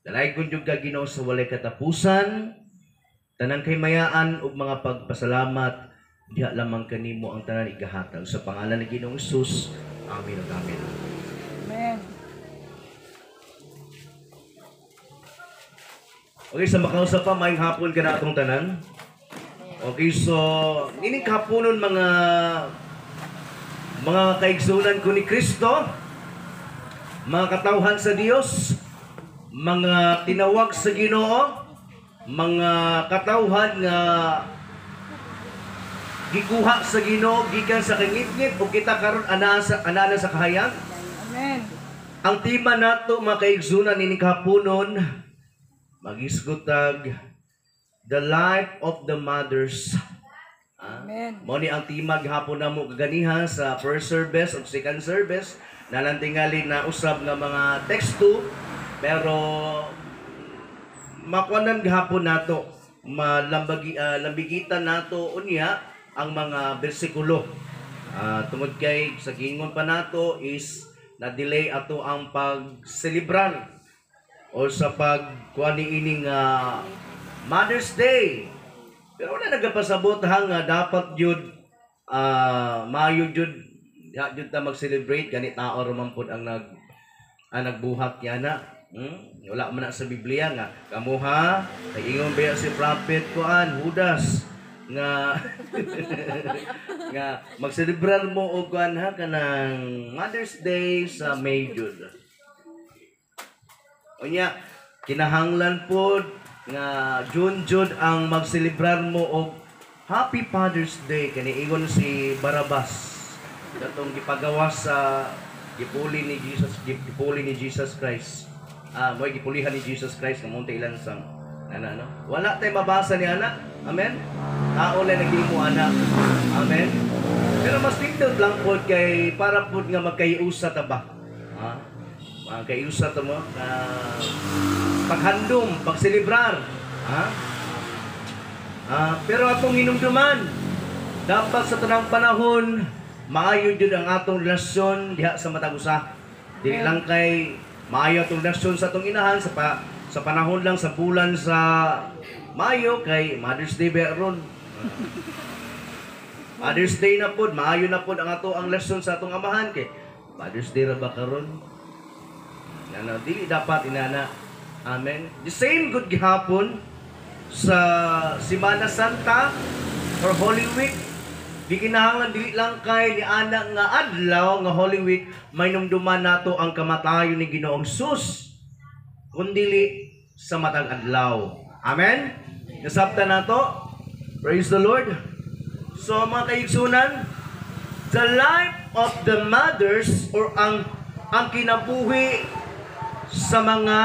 Dalay kun jud ka Ginoo sa walay katapusan. Tanang kay mayaan ug mga pagpasalamat diha lamang kanimo ang tanan igahatag sa pangalan ni Ginoong Hesus. Amen ug amen. Amen. Okay, sa makausap pa maayong hapon kana atong tanan. Okay, so ining hapunon mga kaigsunan ko ni Kristo, mga katawhan sa Dios, mga tinawag sa Ginoo, mga katawhan nga gikuha sa Ginoo gikan sa kangitngit o kita karon ana sa kahayag. Amen. Ang tema nato mga kaigsunan ining hapunon magisgotag the life of the mothers. Amen. Mo ni ang timag hapon namo kaganiha sa first service o second service nalantingali na usab nga mga teksto pero makuanan gahapon nato lambigitan nato unya ang mga bersikulo. Tungod kay sa gingon pa nato is na-delay ato ang pag-celebran o sa pagkuha niining Mother's Day. Pero wala nagapasabot nga dapat jud Mayo jud jud ta mag-celebrate ganit tao man pud ang nagbuhat yana. Wala man na sa Biblia nga kamuha ingon ba si prophet kuan Judas nga nga mag-celebrar mo og kuan kanang Mother's Day sa May jud. Unya kinahanglan pod nga June jud ang magselebrar mo og Happy Father's Day kani ingon si Barabas katong gipagawas sa gipuli ni Jesus Christ. Mo'y gipulihan ni Jesus Christ nga munti ilan sang no? Wala tay mabasa ni ana. Amen. Tao lang nagimo ana. Amen. Pero mas pindot lang pod kay para pod nga magkayusa ta ba. Kayusa ta mo paghandom, pagselebrar. Pero atong hinumduman, dapat sa tanang panahon, maayo jud ang atong relasyon diha sa matag usa. Dili lang kay maayo atong relasyon sa atong inahan sa panahon lang sa bulan sa Mayo kay Mother's Day beron. Mother's Day na pod, maayo na pod ang ato ang relasyon sa atong amahan kay Mother's Day ra ba karon? Dili dapat inana. Amen. The same good gihapon sa Semana Santa or Holy Week. Di kinahanglan dili lang kay ni ana nga adlaw nga Holy Week may numduman nato ang kamatayon ni Ginoong Hesus. Kundili sa matag adlaw. Amen. Nasabtan nato. Praise the Lord. So mga kaigsunan, the life of the mothers or ang kinabuhi sa mga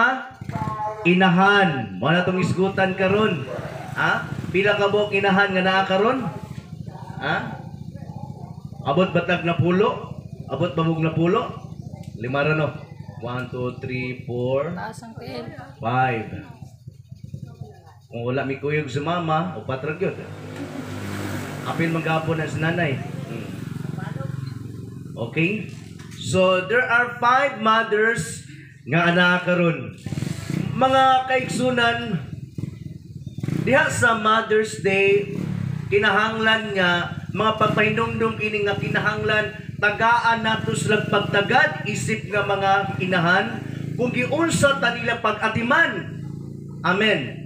inahan. Mo na tong isgutan karon. Ha? Pila ka buok inahan nga naa karon? Ha? Abot batag na pulo? Abot babog na pulo? 5 ra no. 1 2 3 4 5. Kung wala mi kuyog sa mama, upat ra gyud. Apil maghapon na sa nanay. Okay? So there are 5 mothers nga ana karon. Mga kaigsunan, diha sa Mother's Day, kinahanglan nga mga pagpahinumdum kini nga kinahanglan tagaan nato silang pagtagad isip nga mga inahan kung giunsa ta nila pag-atiman. Amen.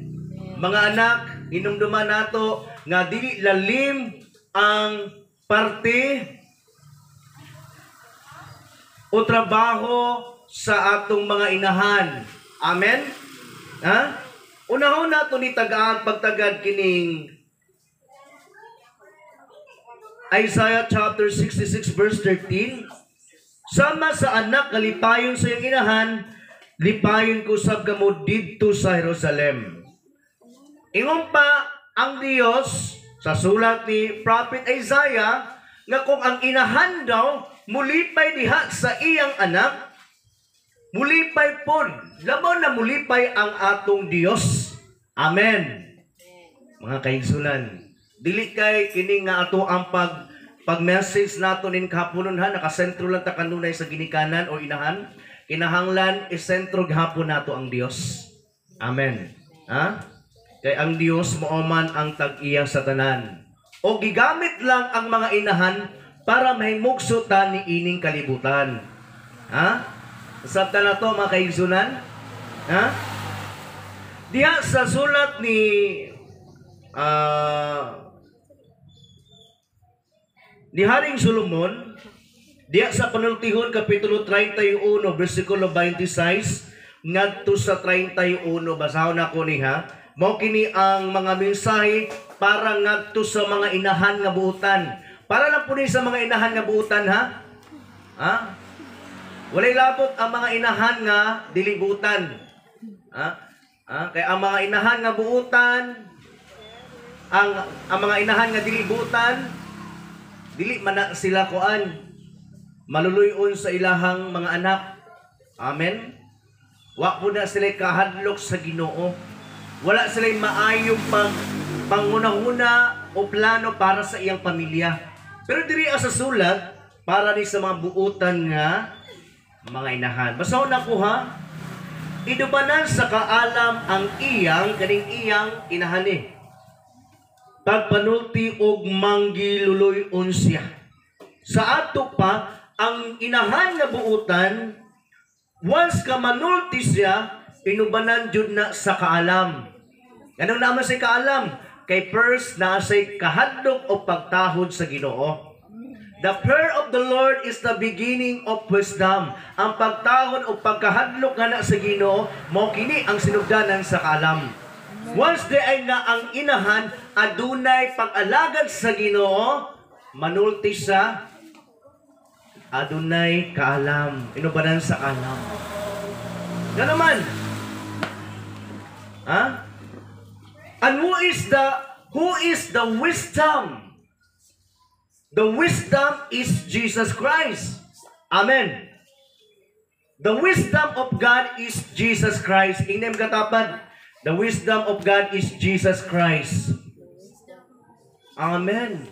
Mga anak, hinumduman nato nga dili lalim ang parte o trabaho sa atong mga inahan. Amen? Ha? Unahon nato ni tagaan pagtagad kining Isaiah chapter 66 verse 13. Sama sa anak kalipayon sa iyong inahan, lipayon ko sab kamo didto sa Jerusalem. Ingon pa ang Dios sa sulat ni Prophet Isaiah nga kung ang inahan daw mulipay diha sa iyang anak, mulipay pod, labaw na mulipay ang atong Dios. Amen. Mga kaigsunan, dili kay kini nga ato ang pag-message nato nin kahaponon ha, nakasentro lang ta kanunay sa ginikanan o inahan. Kinahanglan isentro gihapon nato ang Dios. Amen. Ha? Kay ang Dios mao man ang tag-iya sa tanan. O gigamit lang ang mga inahan para mahimugso ta ni ining kalibutan. Ha? Sabta na to mga kaigsunan? Ha? Diha sa sulat ni ni Haring Solomon, diya sa Panultihon kapitulo 31 bersikulo 26 ngadto sa 31, basahon ako niha. Mao kini ang mga mensahe para ngadto sa mga inahan nga buutan. Para lang po ni sa mga inahan nga buutan ha. Ha? Walay labot ang mga inahan nga dili buutan. Ha? Ha? Kay ang mga inahan nga buutan, ang mga inahan nga dili buutan, dili man na sila kuan maluluyon sa ilahang mga anak. Amen. Wa po na sila kahadlok sa Ginoo. Wala sila maayong pangunahuna o plano para sa iyang pamilya. Pero diri sa sulat para ni sa mga buutan nga mga inahan. Basahon ako ha. Idubanan sa kaalam ang iyang kaning iyang inahani. Pagpanulti og manggiluluyon siya. Sa ato pa ang inahan nga buutan, once ka manulti siya, inubanan jud na sa kaalam. Ganun naman sa kaalam. Kay first na sa kahadlok o pagtahod sa Ginoo. The fear of the Lord is the beginning of wisdom. Ang pagtahod o pagkahadlok nga na sa Ginoo, mao kini ang sinugdanan sa kaalam. Once di ay nga ang inahan adunay pag-alagad sa Ginoo, manulti sa adunay kaalam, inubanan sa kaalam. Nga naman, ha? And who is the wisdom? The wisdom is Jesus Christ. Amen. The wisdom of God is Jesus Christ. Ingnem katapad, the wisdom of God is Jesus Christ. Amen.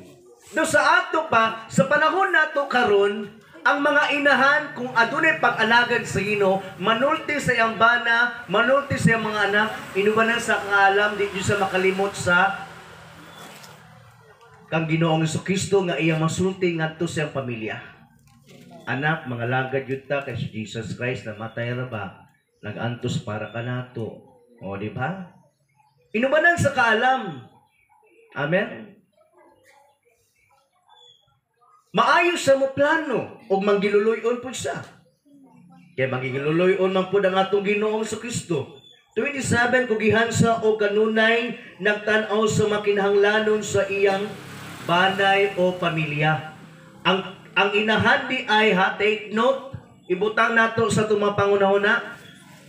Do sa ato pa, sa panahon nato karon, ang mga inahan kung adunay pag-alagad sa Ginoo, manulti sa iyang bana, manulti sa iyang mga anak, inubanan sa kaalam, di sa makalimot sa kang Ginoong Jesucristo nga iyang masulti ngadto sa iyang pamilya. Anak, mga lagad yun ta kay Jesus Christ na matay ra ba? Nag-antos para ka nato. O, di ba? Inubanan sa kaalam. Amen? Maayos sa mo plano o manggiluluyon po siya. Kaya manggiluluyon man po ang atong Ginoong Jesucristo. 27, kugihansa o kanunay nagtanaw sa makinahanglanon sa iyang banay o pamilya. Ang inahan di ay, take note, ibutang nato sa tumapangunahuna,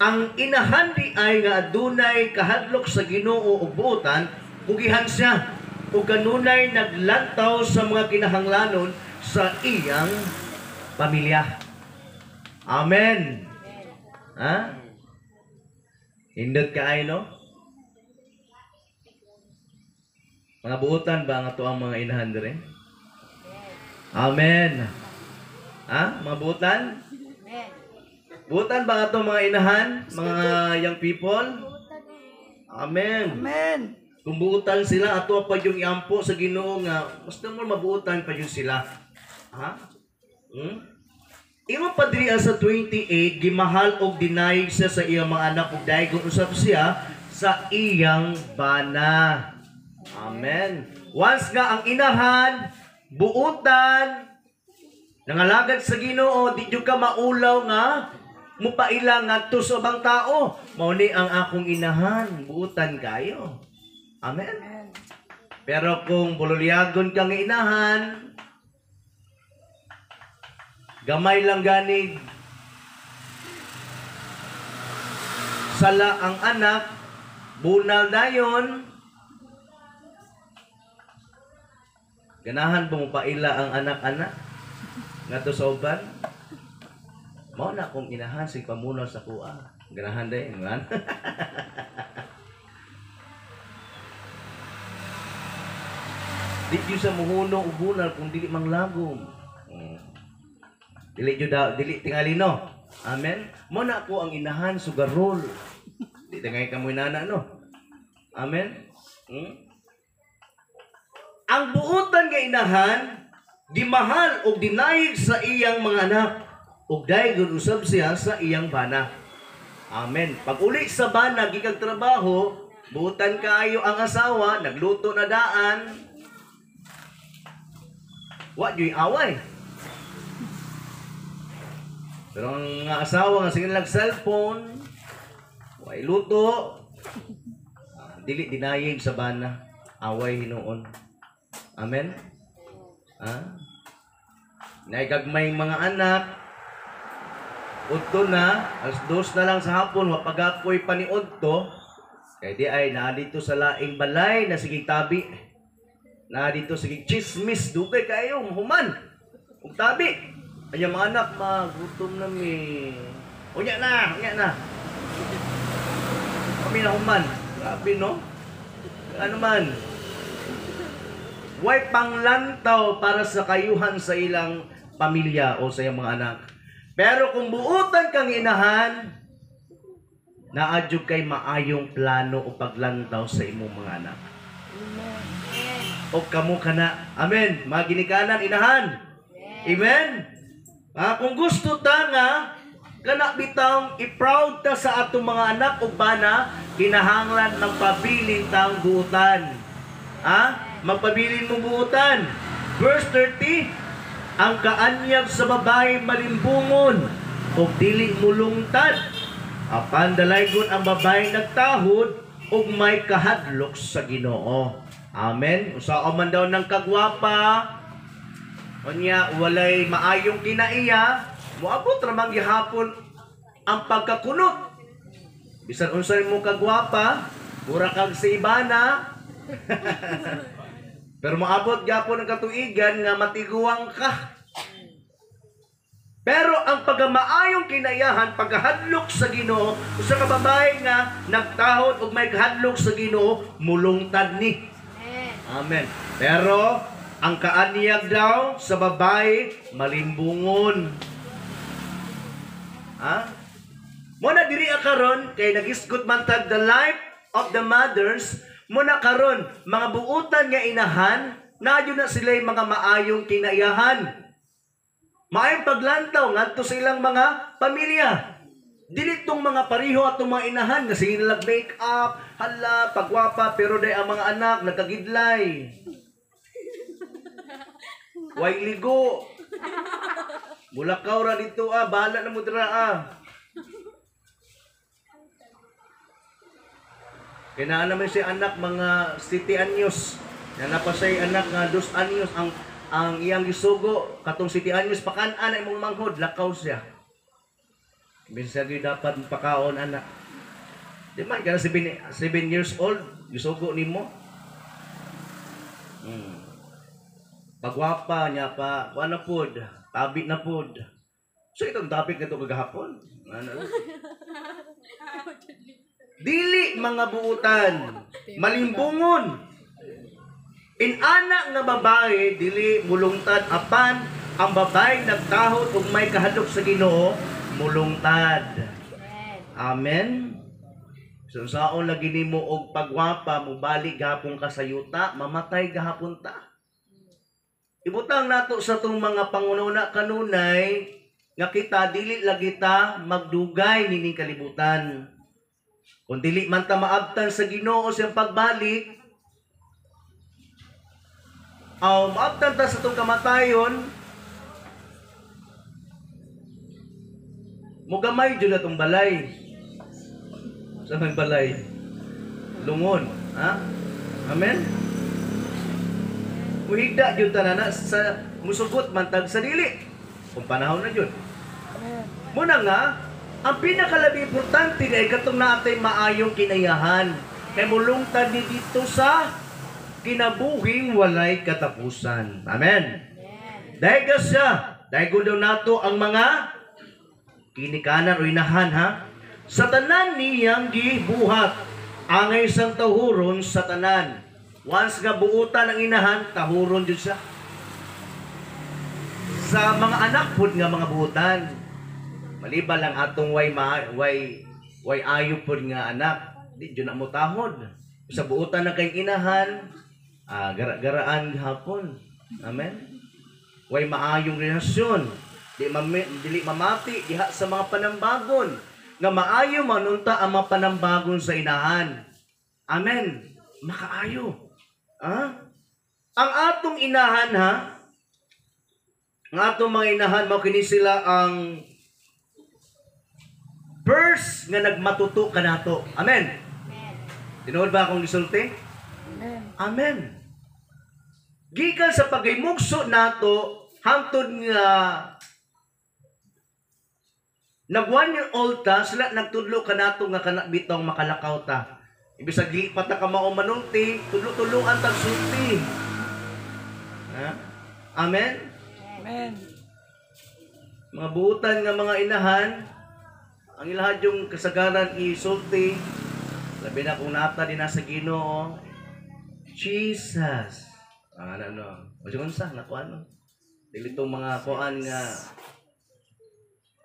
ang inahan di ay nga adunay kahadlok sa Ginoo ug buotan, kugihan siya o kanunay naglantaw sa mga kinahanglanon sa iyang pamilya. Amen. Ha? Hindot ka ay, no? Mga buotan ba nga to ang mga inahan rin? Amen. Ha? Mga buotan? Buotan ba nga to mga inahan? Mga young people? Amen. Amen. Kung buutan sila, ato pa yung iampo sa Ginoo nga, basta mo mabuutan pa yun sila. Ha? Imo pa diri sa 28, gimahal og dinayeg siya sa iyang mga anak ug dayon usab siya sa iyang bana. Amen. Once nga ang inahan, buutan, nangalagad sa Ginoo, di jud ka maulaw nga mupailang ngadto sa ubang tao. Mao ni ang akong inahan, buutan kayo. Amen. Pero kung bululyagon kang inahan, gamay lang ganig, sala ang anak, bunal dayon, ganahan mo paila ang anak-anak ngadto sa uban. Mao na kung inahan sig pamunaw sa kuha. Ganahan day, man. Di jud sa muhuno ug bunal kung dili manglagom. Dili tingali no. Amen. Mo na ko ang inahan sugarol. Di tangay ka mo inana no. Amen. Ang buutan nga inahan gimahal og dinayeg sa iyang mga anak ug dayon usab siya sa iyang bana. Amen. Pag uli sa bana gikag trabaho, buutan kaayo ang asawa, nagluto na daan. Wa joy away. Pero ang asawa nga sige lang cellphone, way luto, dili dinayeg sa bana, away hinuon. Amen? Naigagmay mga anak, udto na, alas 2 na lang sa hapon, mapagapoy pa ni udto, kaya di ay naadito sa laing balay, na sige tabi, naadito sige chismis, dugay kayo, human, ug tabi. Ayang mga anak, magutom na mi. Unya na. Kami na human. Grabe, no? Ano man? Way panglantaw para sa kayuhan sa ilang pamilya o sa iyang mga anak. Pero kung buutan kang inahan, naadyo kay maayong plano o paglantaw sa imong mga anak. O kamo kana. Amen. Mga ginikanan, inahan. Amen. Kung gusto ta nga kana bitang i-proud ta sa atong mga anak ug bana, kinahanglan ng pabilin tang buutan. Magpabilin mo buutan. Verse 30, ang kaanyag sa babae malimbungon ug dili mulungtad. Apan dalaygon ang babae nagtahod ug may kahadlok sa Ginoo. Amen. Usa man daw ng kagwapa, unya walay maayong kinaiya, moabot ra man gihapon ang pagkakunot. Bisan unsay mo kagwapa, mura kag sa ibana. Pero moabot gyapon ang katuigan nga matiguang ka. Pero ang pagamaayong kinaiyahan, pagkahadlok sa Ginoo, usa ka babae nga nagtahod ug may kahadlok sa Ginoo, mulungtad ni. Amen. Pero ang kaanyag daw sa babae, malimbungon. Muna diri karon kay nagisgot man tag the life of the mothers, muna karon mga buutan nga inahan, nadyo na sila mga maayong kinaiyahan. Maayong paglantaw ngadto sa ilang mga pamilya. Dili tong mga pariho atong mga inahan nga sige nila make up, hala, pagwapa, pero day ang mga anak nagkagidlay. Way ligo. Mulakaw ra dito bahala na mo dira Kaya naman si anak mga 7 anyos. Na napasay anak nga 2 anyos ang iyang gisugo katong 7 anyos pakan-an ay mong manghod lakaw siya. Minsan gyud dapat pakaon anak. Di man kana 7 years old gisugo nimo. Pagwapa niya pa kuan na pod, tabi na pod. So itong topic na ito kagahapon. Ano? Dili mga buutan, malimbungon. Inana nga babae, dili mulungtad apan ang babae nagtahod ug may kahadlok sa Ginoo, mulungtad. Amen. So saon lagi nimo og pagwapa mo balik gahapon ka sa yuta, mamatay gahapon ta. Ibutang nato sa tong mga pangununa kanunay nga kita dili lagi ta magdugay nining kalibutan. Kung dili man ta maabtan sa Ginoo siyang pagbalik, maabtan ta sa itong kamatayon, mugamay dyan na itong balay. Sa may balay? Lungon. Ha? Amen? Muhigda dyan tanana sa musugot mantag sa dili. Kung panahon na dyan. Muna nga, ang pinakalabi importante ay katong natin maayong kinayahan. Kay mulungtad ni dito sa kinabuhing walay katapusan. Amen. Dahil siya, dahil daw nato ang mga kinikanan o inahan ha. Sa tanan niyang gibuhat, angay isang tahuron sa tanan. Once nga buutan ang inahan, tahuron dyan siya. Sa mga anak po nga mga buutan, maliban lang atong way ayo pod nga anak, di jud na mo tahod. Sa buutan na kay inahan, gara-garaan hapon. Amen. Way maayong relasyon. Dili mamati diha sa mga panambagon nga maayo manunta ang mga panambagon sa inahan. Amen. Makaayo. Ang atong inahan ha, ang atong mga inahan mao kini sila ang first nga nagmatuto kanato. Amen. Tinuod ba akong gisulti? Amen. Amen. Gikan sa pagimugso nato hangtod nga nag 1 year old ta sila nagtudlo kanato nga kana bitong makalakaw ta. Ibig sa gipat na ka mao manulti, tudlo-tuloan tag sulti. Ha? Amen. Amen. Mga buutan nga mga inahan, ang ilahad yung kasagaran isulti. Labi na kung nata din nasa Ginoo. Jesus. Ano? O siya unsa nakuha no? Dili tong mga kuan nga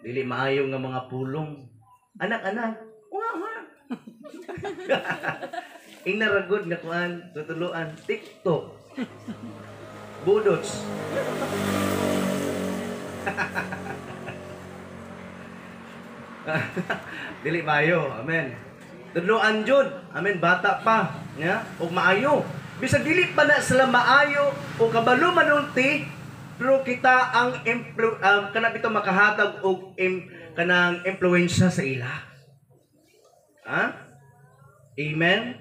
dili maayo nga mga pulong. Anak-anak. Wa. Inaragod nga kuan tutuluan TikTok. Budots. Dili maayo. Amen. Tudloan jud. Amen. Bata pa. Nya? Og maayo. Bisag dili pa na sila maayo o kabalo manulti, pero kita ang kana bitaw makahatag og kanang impluwensya sa ila. Ha? Amen.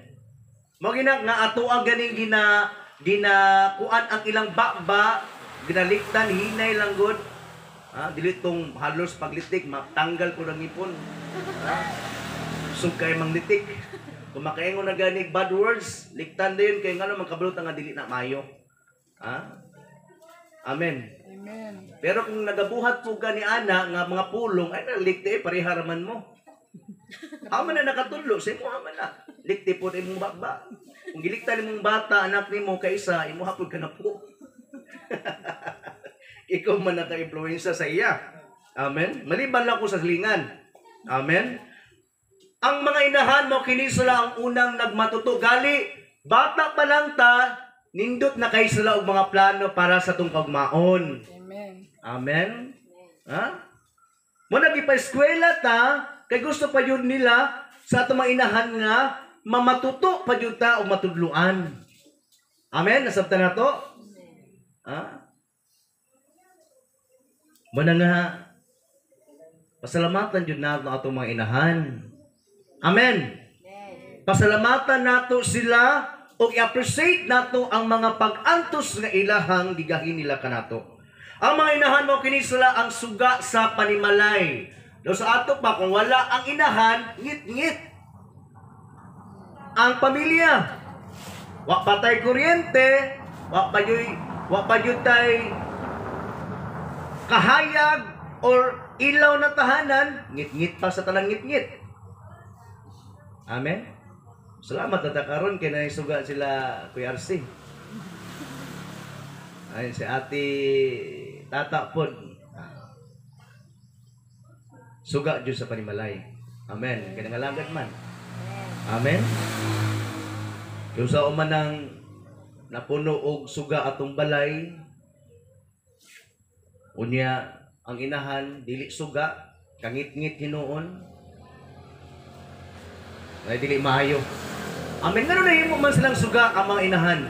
Mo nga ato ang ganing ginakuan ang ilang baba, ginaliktan hinay lang gud. Dili tong halos paglitik matanggal ko ng ipon. Sugkay manglitik. Kung makaingon na ganig bad words, liktan din kay ngano magkabalot nga dili na mayo. Amen. Amen. Pero kung nagabuhat po gani ana nga mga pulong ay nalikti pariharaman mo. Aman na nakatudlo sa imo aman na. Likti po imong baba. Kung giliktan imong bata anak nimo kaysa imo hapon ka na po. Ikaw man naka-impluwensya sa iya. Amen. Maliban lang ko sa silingan. Amen. Ang mga inahan mo kini sila ang unang nagmatuto gali bata pa lang ta nindot na kay sila og mga plano para sa tong kaugmaon. Amen. Amen. Mo nagipa-eskwela ta kay gusto pa yun nila sa atong mga inahan nga mamatuto pa yun ta og matudluan. Amen. Nasabtan nato? Mo na nga pasalamatan jud nato atong mga inahan. Amen. pasalamatan nato sila o i-appreciate nato ang mga pag-antos nga ilahang gigahin nila kanato. Ang mga inahan mo kini sila ang suga sa panimalay. Do sa ato pa kung wala ang inahan, ngit-ngit ang pamilya. Wa patay kuryente, wa pa jud tay kahayag or ilaw na tahanan, ngit-ngit pa sa tanang ngit-ngit. Amen. Salamat na karon kay naisuga sila Kuya RC. Ay si Ate Tata pod. Suga jud sa panimalay. Amen. Kay nangalagad man. Amen. Kung sa man nang napuno og suga atong balay, unya ang inahan dili suga, kangit-ngit hinuon. Ay dili maayo. Amen. Ngano nahimo man silang suga ang mga inahan?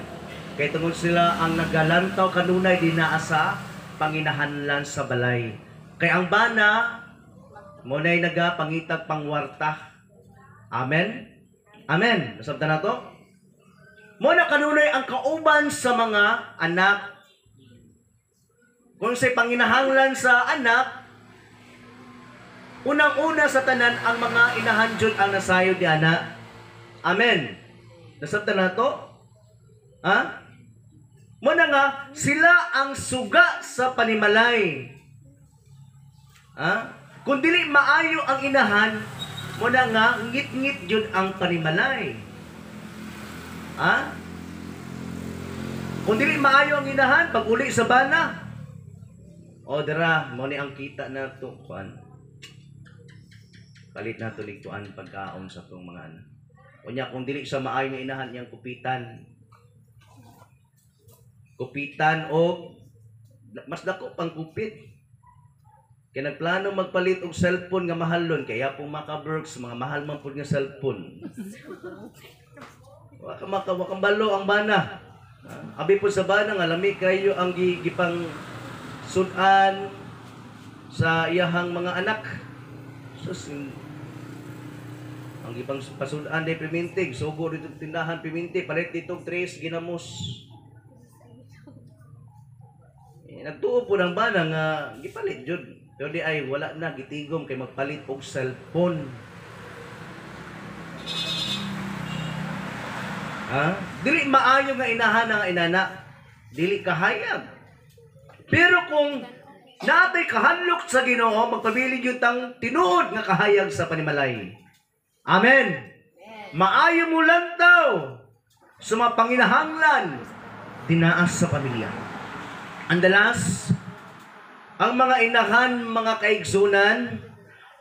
Kay tungod sila ang nagalantaw kanunay dinaa sa panginahanlan sa balay. Kay ang bana mo nay nagapangitag pangwarta. Amen. Amen. Nasabtan nato? Mo na kanunay ang kauban sa mga anak. Kung say panginahanglan sa anak, unang-una sa tanan ang mga inahan jud ang nasayod di ana. Amen. Nasabtan nato? Ha? Muna nga, sila ang suga sa panimalay. Ha? Kung dili maayo ang inahan, muna nga, ngit-ngit jud ang panimalay. Ha? Kung dili maayo ang inahan, pag uli sa bana, o dara, mo ni ang kita na ito, kuan. Palit na ito likuan pagkaon sa itong mga anak. Kunya, kung dili sa maayo ng inahan, niyang kupitan o mas dako pang kupit. Kaya nagplano magpalit og cellphone nga mahalon kaya po maka-works mga mahal man pud nga cellphone. Wa ka balo ang bana. Abi po sa bana nga lami kayo ang gipang sudan sa iyahang mga anak. Sus, ang gipang pasudan day pimintig, sugo dito tindahan pimintig, palit dito 3 ginamos. Nagtuo po ng bana nga gipalit jud. Pero di ay wala na gitigom kay magpalit og cellphone. Ha? Dili maayo nga inahan nga inana. Dili kahayag. Pero kung natay kahanlok sa Ginoo, magpabili jud tang tinuod nga kahayag sa panimalay. Amen. Maayo mo lantaw sa mga panginahanglan dinaas sa pamilya. Andalas, ang mga inahan, mga kaigsunan,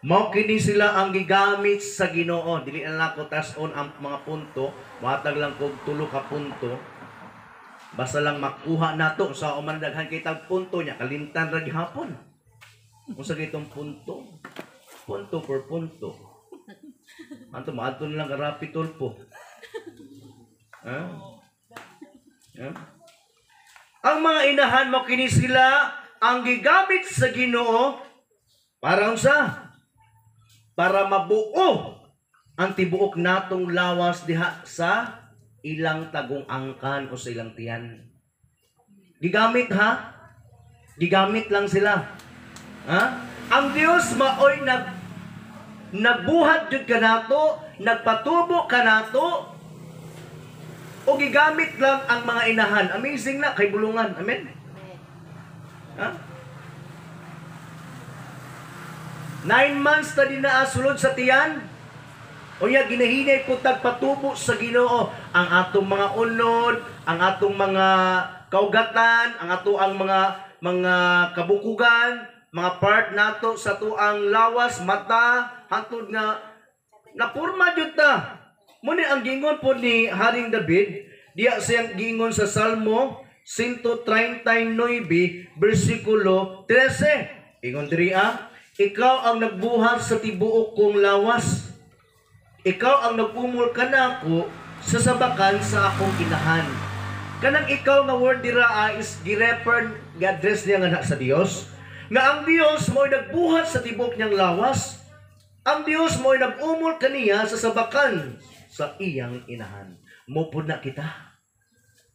mao kini sila ang gigamit sa Ginoo. Dili na nako tas-on ang mga punto, matag lang kog 3 ka punto. Basta lang makuha nato sa man daghan kay tag punto nya kalimtan ra gihapon. Unsa gitong punto? Punto per punto. Anto maadto lang ka rapi tulpo. Ha? Ha? Ang mga inahan mo kini sila ang gigamit sa Ginoo para unsa? Para mabuo ang tibuok natong lawas diha sa ilang tagong angkan o sa ilang tiyan. Gigamit ha? Gigamit lang sila. Ha? Ang Dios maoy nagbuhat jud kanato, nagpatubo kanato, o gigamit lang ang mga inahan. Amazing na kay bulungan. Amen. Ha? 9 months na dinaasulod sa tiyan. O ya ginahinay po tagpatubo sa Ginoo ang atong mga unod, ang atong mga kaugatan, ang ang mga kabukugan, mga part nato sa tuang lawas, mata, hantod nga napurma jud ta. Muni ang gingon po ni Haring David, diya siyang gingon sa Salmo 139 versikulo 13. Ingon diriya, ikaw ang nagbuhat sa tibuok kong lawas. Ikaw ang nagumol kanako sa sabakan sa akong inahan. Kanang ikaw nga word dira is girefer gi-address niya nga sa Dios. Nga ang Dios mo'y nagbuhat sa tibuok niyang lawas. Ang Dios mo'y nagumol kaniya sa sabakan sa iyang inahan. Mupod na kita.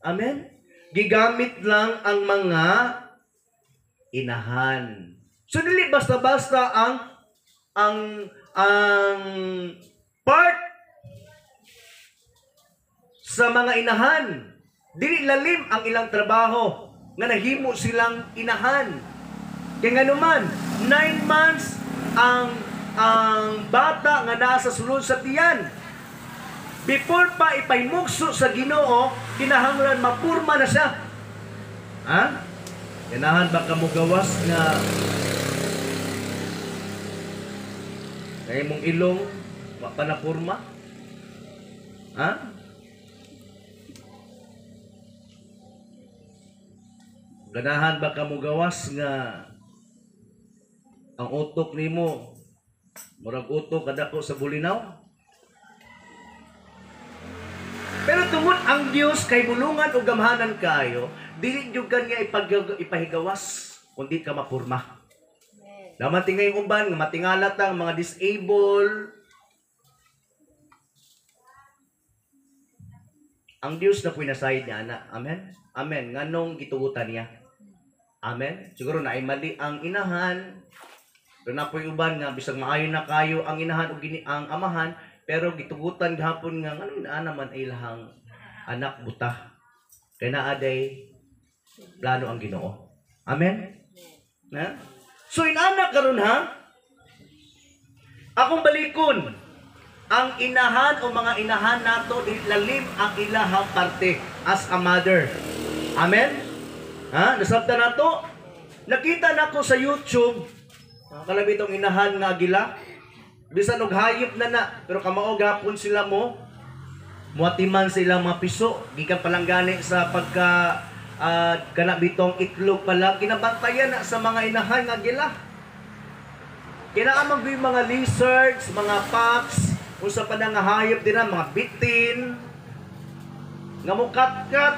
Amen? Gigamit lang ang mga inahan. So dili basta-basta ang part sa mga inahan. Dili lalim ang ilang trabaho nga nahimo silang inahan. Kaya nga naman, 9 months ang bata nga nasa sulod sa tiyan. Before pa ipahimugso sa Ginoo, kinahanglan mapurma na siya. Ha? Kinahan ba ka mo gawas nga mong ilong wa pa na purma? Ha? Ganahan ba ka mo gawas nga ang utok nimo murag utok kadako sa bulinaw? Pero tungod ang Dios kay bulungan o gamhanan kayo, dili jud kanya ipahigawas kundi ka mapurma. Naman tingay uban nga matingalat ang mga disabled. Ang Dios na pinasayid niya na. Amen. Amen. Nganong gitugutan niya. Amen. Siguro na ay mali ang inahan. Pero na po uban nga bisag maayo na kayo ang inahan o ang amahan, pero gitugutan gahapon nga ngano na naman ay lahang anak buta. Kaya naaday plano ang Ginoo. Amen. Na? So inanak karon ha. Akong balikon ang inahan o mga inahan nato di lalim ang ilahang parte as a mother. Amen. Ha? Nasabta na to. Nakita na ko sa YouTube, kalabi itong inahan nga agila. Bisan og hayop na, pero kamao gapon sila mo. Muatiman sila mga piso. Gikan palang gani sa pagka kanabitong itlog pala. Kinabantayan na sa mga inahan nga agila. Kinaamang yung mga lizards, mga fox, usa pa na nga hayop din na, mga bitin. Nga mukatkat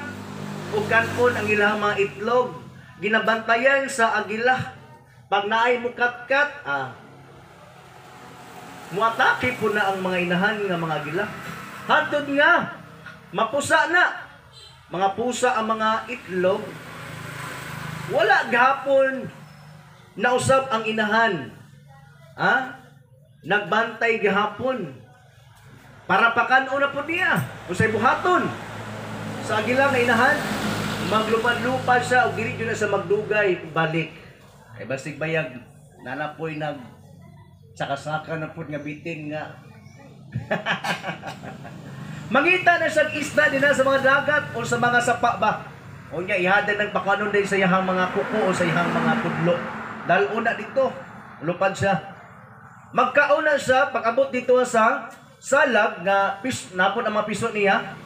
o kanon ang ilang mga itlog. Ginabantayan sa agila. Pag naay mukatkat, muatake po na ang mga inahan nga mga agila. Hantod nga, mapusa na. Mga pusa ang mga itlog. Wala gahapon nausap ang inahan. Nagbantay gahapon. Para pakano na po niya. Usay buhaton. Sa agila nga inahan, maglupad-lupad siya o dili yun na sa magdugay balik. Ay basig bayag nanapoy nag saka-saka na po nga bitin nga. Mangita na siyang isda din sa mga dagat o sa mga sapa ba. O niya ihadan ng pakanon din sa iyang mga kuko o sa iyang mga tudlo. Dahil una dito, lupad siya. Magkauna siya, pag-abot dito sa salag nga napon ang mga piso niya.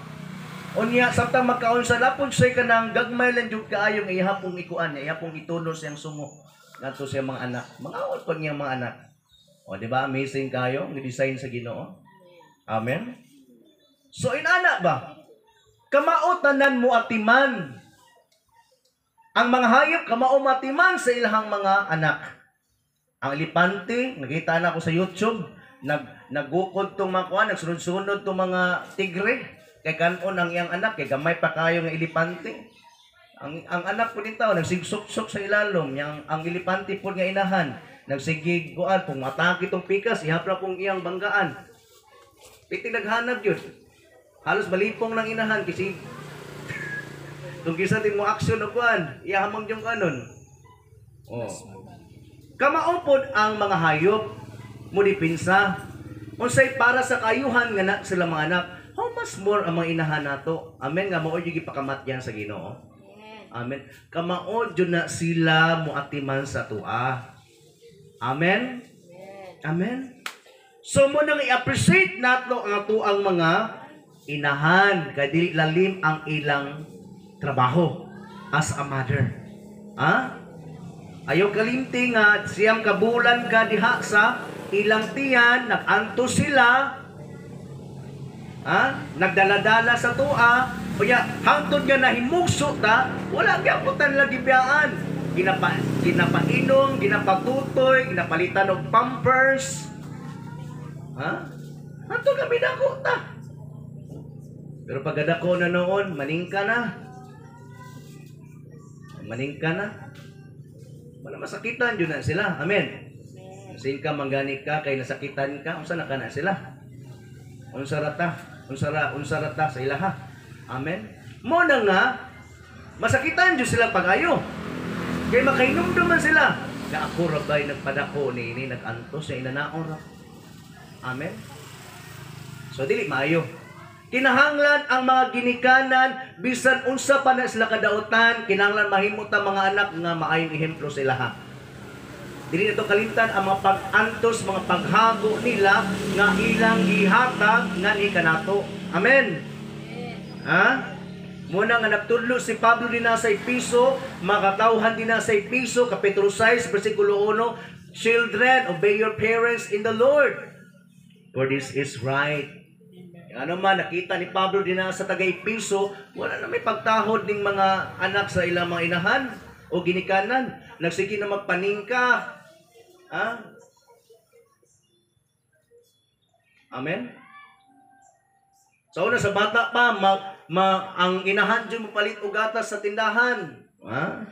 O niya, samtang magkaon sa lapon siya ka ng gagmay lang yung kaayong ihapong ikuan, ihapong itunos siyang sungo. Nato siya mga anak. Mga pa niya mga anak. O, di ba? Amazing kayo, ang design sa Ginoo. Amen? So, inana ba? Kamaotanan mo atiman. Ang mga hayop, kamao matiman sa ilahang mga anak. Ang elipante, nakita na ko sa YouTube, nagukod tong mga kuan, nagsunod-sunod tong mga tigre. Kay kanon ang iyang anak, kay gamay pa kayo ng elipante. Ang anak po nito, nagsigsok-sok sa ilalom. Ang elipante po nga inahan, nagsigig kuan, kung matake itong pikas, ihapra pong iyang banggaan. Piti naghanap yun. Halos malipong ng inahan, kasi kung kisa din mo aksyon o kuan, iyahamang yung kanon. Oh. Kamaupod ang mga hayop, mudipinsa. Unsay para sa kayuhan nga na sila mga anak, how much more ang mga inahan nato? Amen. Nga maod yung ipakamatyan sa Ginoo. Amen. Kamaod yun na sila muatiman sa tua. Amen. Amen. So mo nang i-appreciate nato ang tuang mga inahan. Kaya dili lalim ang ilang trabaho as a mother. Ayaw kalimti nga siyang kabulan ka diha sa ilang tiyan, nag-anto sila. Nagdala-dala sa tua, kaya hangtod nga nahimugso ta, wala gyaputan lagi biyaan. Ginapainom, ginapatutoy, ginapalitan og pampers. Hangtod nga binako ta. Pero pagkadako na noon, maningka na. Maningka na. Wala masakitan yun na sila. Amen. Sin ka manggani ka kay nasakitan ka, unsa na kana sila? Unsa rata sa ilaha. Amen. Mo na nga masakitan jud sila pagayo. Kay makainomdom man sila. Nga ako rabay nagpadako ni nagantos sa inanaon ra. Amen. So dili maayo. Kinahanglan ang mga ginikanan bisan unsa pa na sila kadautan, kinahanglan mahimot ang mga anak nga maayong ehemplo sa ilaha. Dili nito kalimtan ang mga pag-antos, mga paghago nila nga ilang gihatag nga ni kanato. Amen. Ha? Muna nga nagtudlo si Pablo din na sa Episo, makatawhan din na sa Episo, Kapitulo 6, versikulo 1, Children, obey your parents in the Lord, for this is right. Ano man, nakita ni Pablo din na sa taga-Episo, wala na may pagtahod ng mga anak sa ilang mga inahan o ginikanan. Nagsige na magpaningka. Ha? Amen? So, una sa bata pa, ang inahan dyan mapalit og gatas sa tindahan. Ha?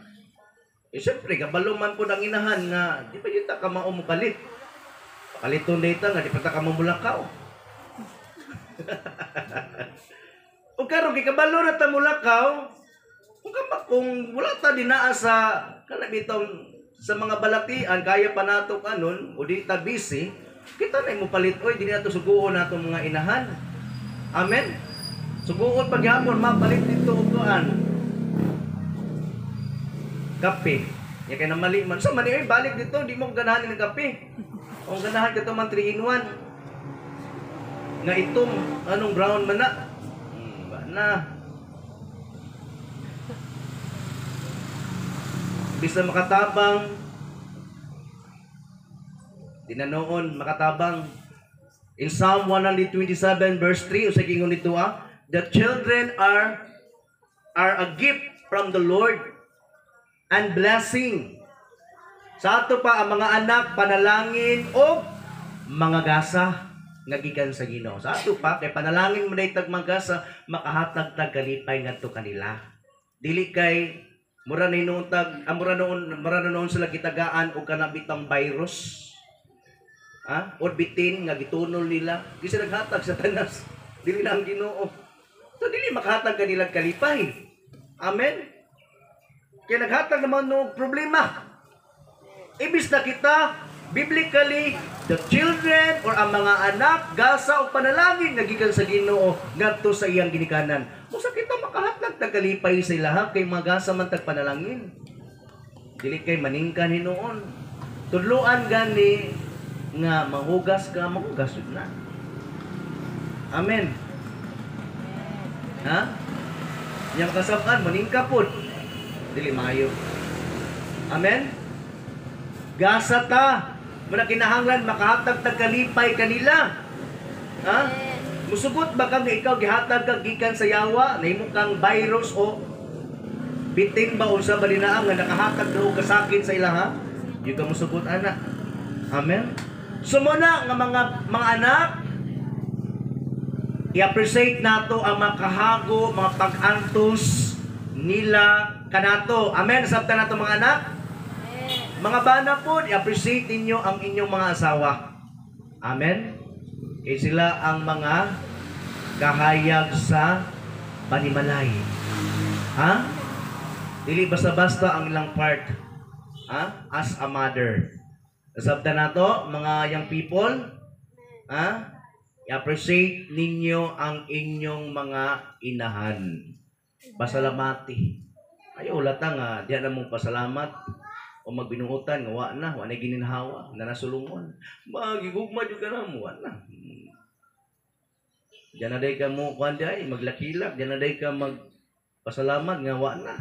Eh, siyempre, kabalo man po ng inahan nga, di ba yun ka mapalit? Pakaliton dito nga, di pa ta ka mamulakaw. O karon gikabalo na ta mulakaw, kung wala ta dinaa sa kanabitong sa mga balatian kaya pa nato kanon o di ta busy, kita na mo palit oy dinhi nato suguon nato mga inahan. Amen. Suguon paghapon mapalit dito og kuan. Kape. Ya kay na mali man sa mali oy balik dito di mo ganahan ng kape. O ganahan ka to man 3 in 1. Nga itom, anong brown man na? Ba na. Bisa makatabang. Tinanoon, makatabang. In Psalm 127 verse 3, usay kingon nito the children are a gift from the Lord and blessing. Sa ato pa ang mga anak, panalangin o mga gasa nga gikan sa Ginoo. Sa ato pa kay panalangin mo daytag magasa makahatag tag kalipay ngadto kanila. Dili kay mura noon sila gitagaan og kanabitang virus. Ha? O bitin nga gitunol nila. Di sila naghatag sa tanas. Dili na ang Ginoo. So dili makahatag kanila kalipay. Amen. Kaya naghatag naman no problema. Ibis na kita biblically, the children or ang mga anak, gasa o panalangin nga gikan sa Ginoo ngadto sa iyang ginikanan. Usa kita makahatag tag kalipay sa ilaha kay mga gasa man tag panalangin. Dili kay maningkan hinuon. Tudloan gani nga mahugas yun na. Amen. Ha? Yang kasabtan maningka pod. Dili maayo. Amen. Gasa ta. Muna kinahanglan makahatag tag kalipay kanila. Ha? Musugot ba kang ikaw gihatag kag gikan sa yawa, nahimo kang virus o bitin ba unsa ba dinaang nga nakahatag daw kasakit sa ilaha? Di ka musugot ana. Amen. So muna nga mga anak, i-appreciate nato ang mga kahago, mga pag-antos nila kanato. Amen. Sabta nato mga anak. Mga bana po, i-appreciate ninyo ang inyong mga asawa. Amen? Eh sila ang mga kahayag sa panimalay. Ha? Dili basta-basta ang ilang part. Ha? As a mother. Sabta na to, mga young people. Ha? I-appreciate ninyo ang inyong mga inahan. Pasalamati. Ayaw lata nga, diyan na mong pasalamat. O magbinuutan, wa na gininhawa, na nasulungon. Magigugma jud ka na mo, na. Diyan na day ka mo, kuanday, maglakilak, diyan na day ka magpasalamat, nga wa na.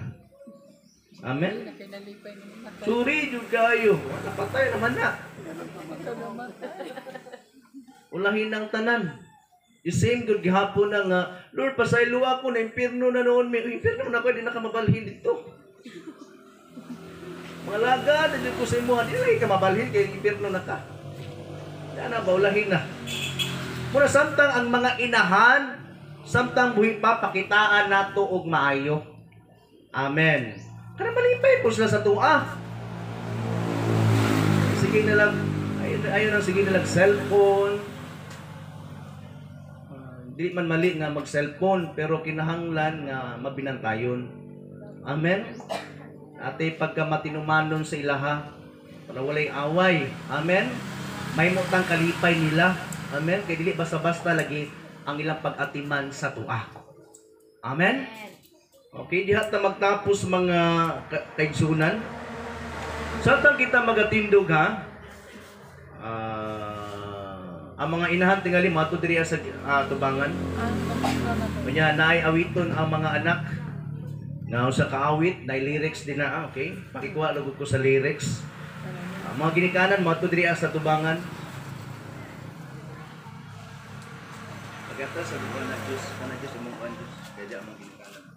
Amen? Suri jud kayo, wala patay naman na. Ulahin ang tanan. Ising good gihapon na nga, Lord, pasaylo ako na impirno na noon, may impirno na ako, di na ka mabalhin dito. Mga laga, dahil ko sa imuhan, hindi ka mabalhin, kaya impirno na ka. Yan na, baulahin na. Muna samtang ang mga inahan, Samtang buhi pa pakitaan nato og maayo. Amen. Kana malipay po sila sa tuwa. Sige na lang, ayun ang sige na lang cellphone. Di man mali nga mag-cellphone, pero kinahanglan nga mabinantayon. Amen. Ate pagka matinumanon sa ilaha, para walay away. Amen. May mutang kalipay nila. Amen. Kay dili basta-basta lagi ang ilang pag-atiman sa tuwa. Amen. Okay, dihat na magtapos mga kaigsunan. Samtang kita magatindog ha, ang mga inahan tingali mato diri sa tubangan. Kanya naay awiton ang mga anak. Nga sa kaawit, naay lyrics din na, okay? Pakikuha lugod ko sa lyrics. Mga ginikanan mato diri sa tubangan. Pagkata sa buwan na Diyos, kana Diyos imong kuan Diyos, kaya ang mga ginikanan.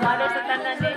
Mother sa tanan din.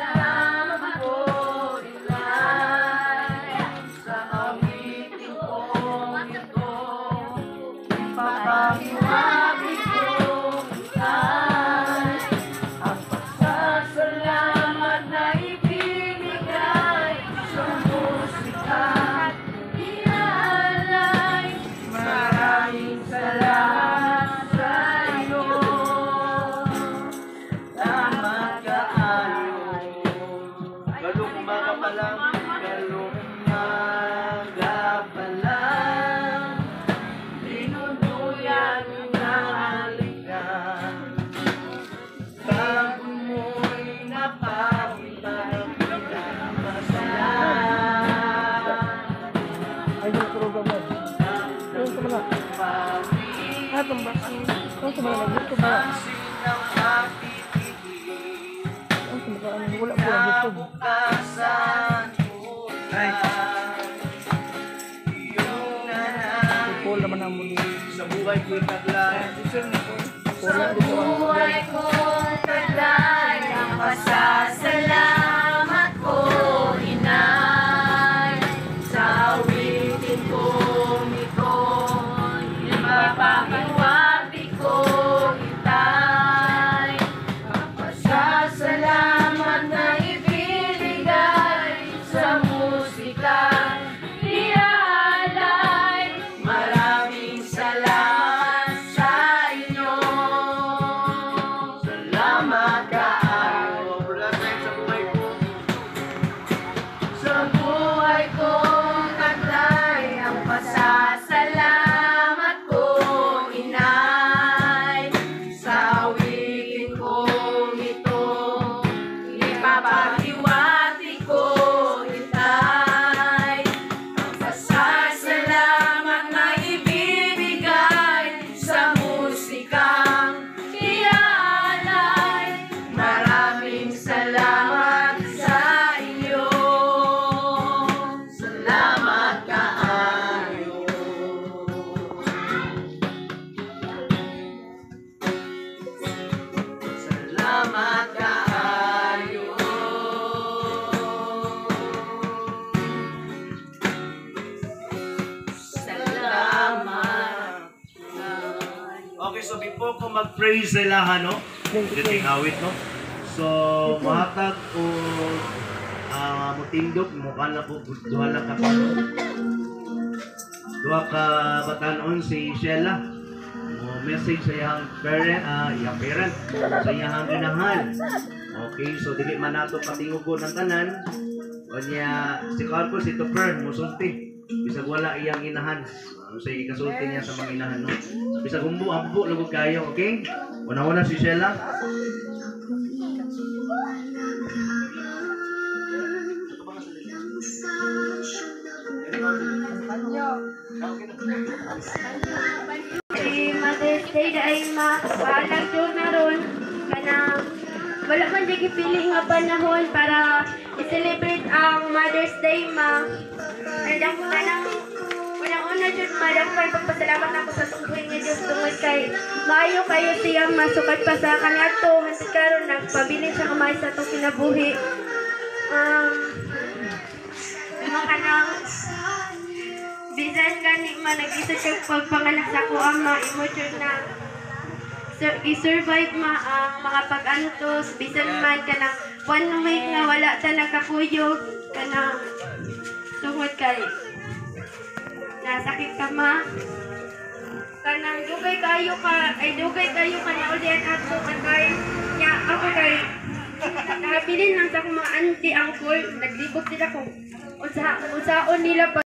Sa buhay ko'y taglay. Sa buhay ko'y taglay. Ang pasasalamat ko, inay. Sa awitin kong ito, ipapakiwati ko, itay. Ang pasasalamat na ibinigay sa musika. So before ko mag-praise sa ilahan, no? Dating awit, no? So, mahatag o mutindog, mukha na po, duha lang ka duha ka batanon si Sheila. Message sa iyang parent, sa iyang inahan. Okay, so dili man nato patingugon ng tanan. O niya, si Carpo, si Topper, musulti. Bisag wala iyang inahan. Sa ikasulti niya sa mga inahan, no? Bisag ambo, lugod kayo, okay? Una-una si Sheila. Si Mother's Day dahil mapahalag yun na ron. Kanang wala man di kipili nga panahon para i-celebrate ang Mother's Day ma. And ako kanang unang-una dyan madagpay pagpasalamat ako sa tungkuhin nga Diyos tungod kay maayo kayo siyang masukat pa sa kanyato. Hantid karon nagpabilin siya kamay sa itong kinabuhi. Mga kanang bisan gani man nag-isa siya pagpanganak sa ko ang ma-emotion na i-survive ang mga pag-antos bisan man kanang 1 week nga wala talaga kuyog kanang tungod kay nasakit ka ma kanang dugay kayo ka na ulit at sukat kay nya ako kay nakabilin lang sa akong mga auntie uncle naglibot sila kung unsaon nila pa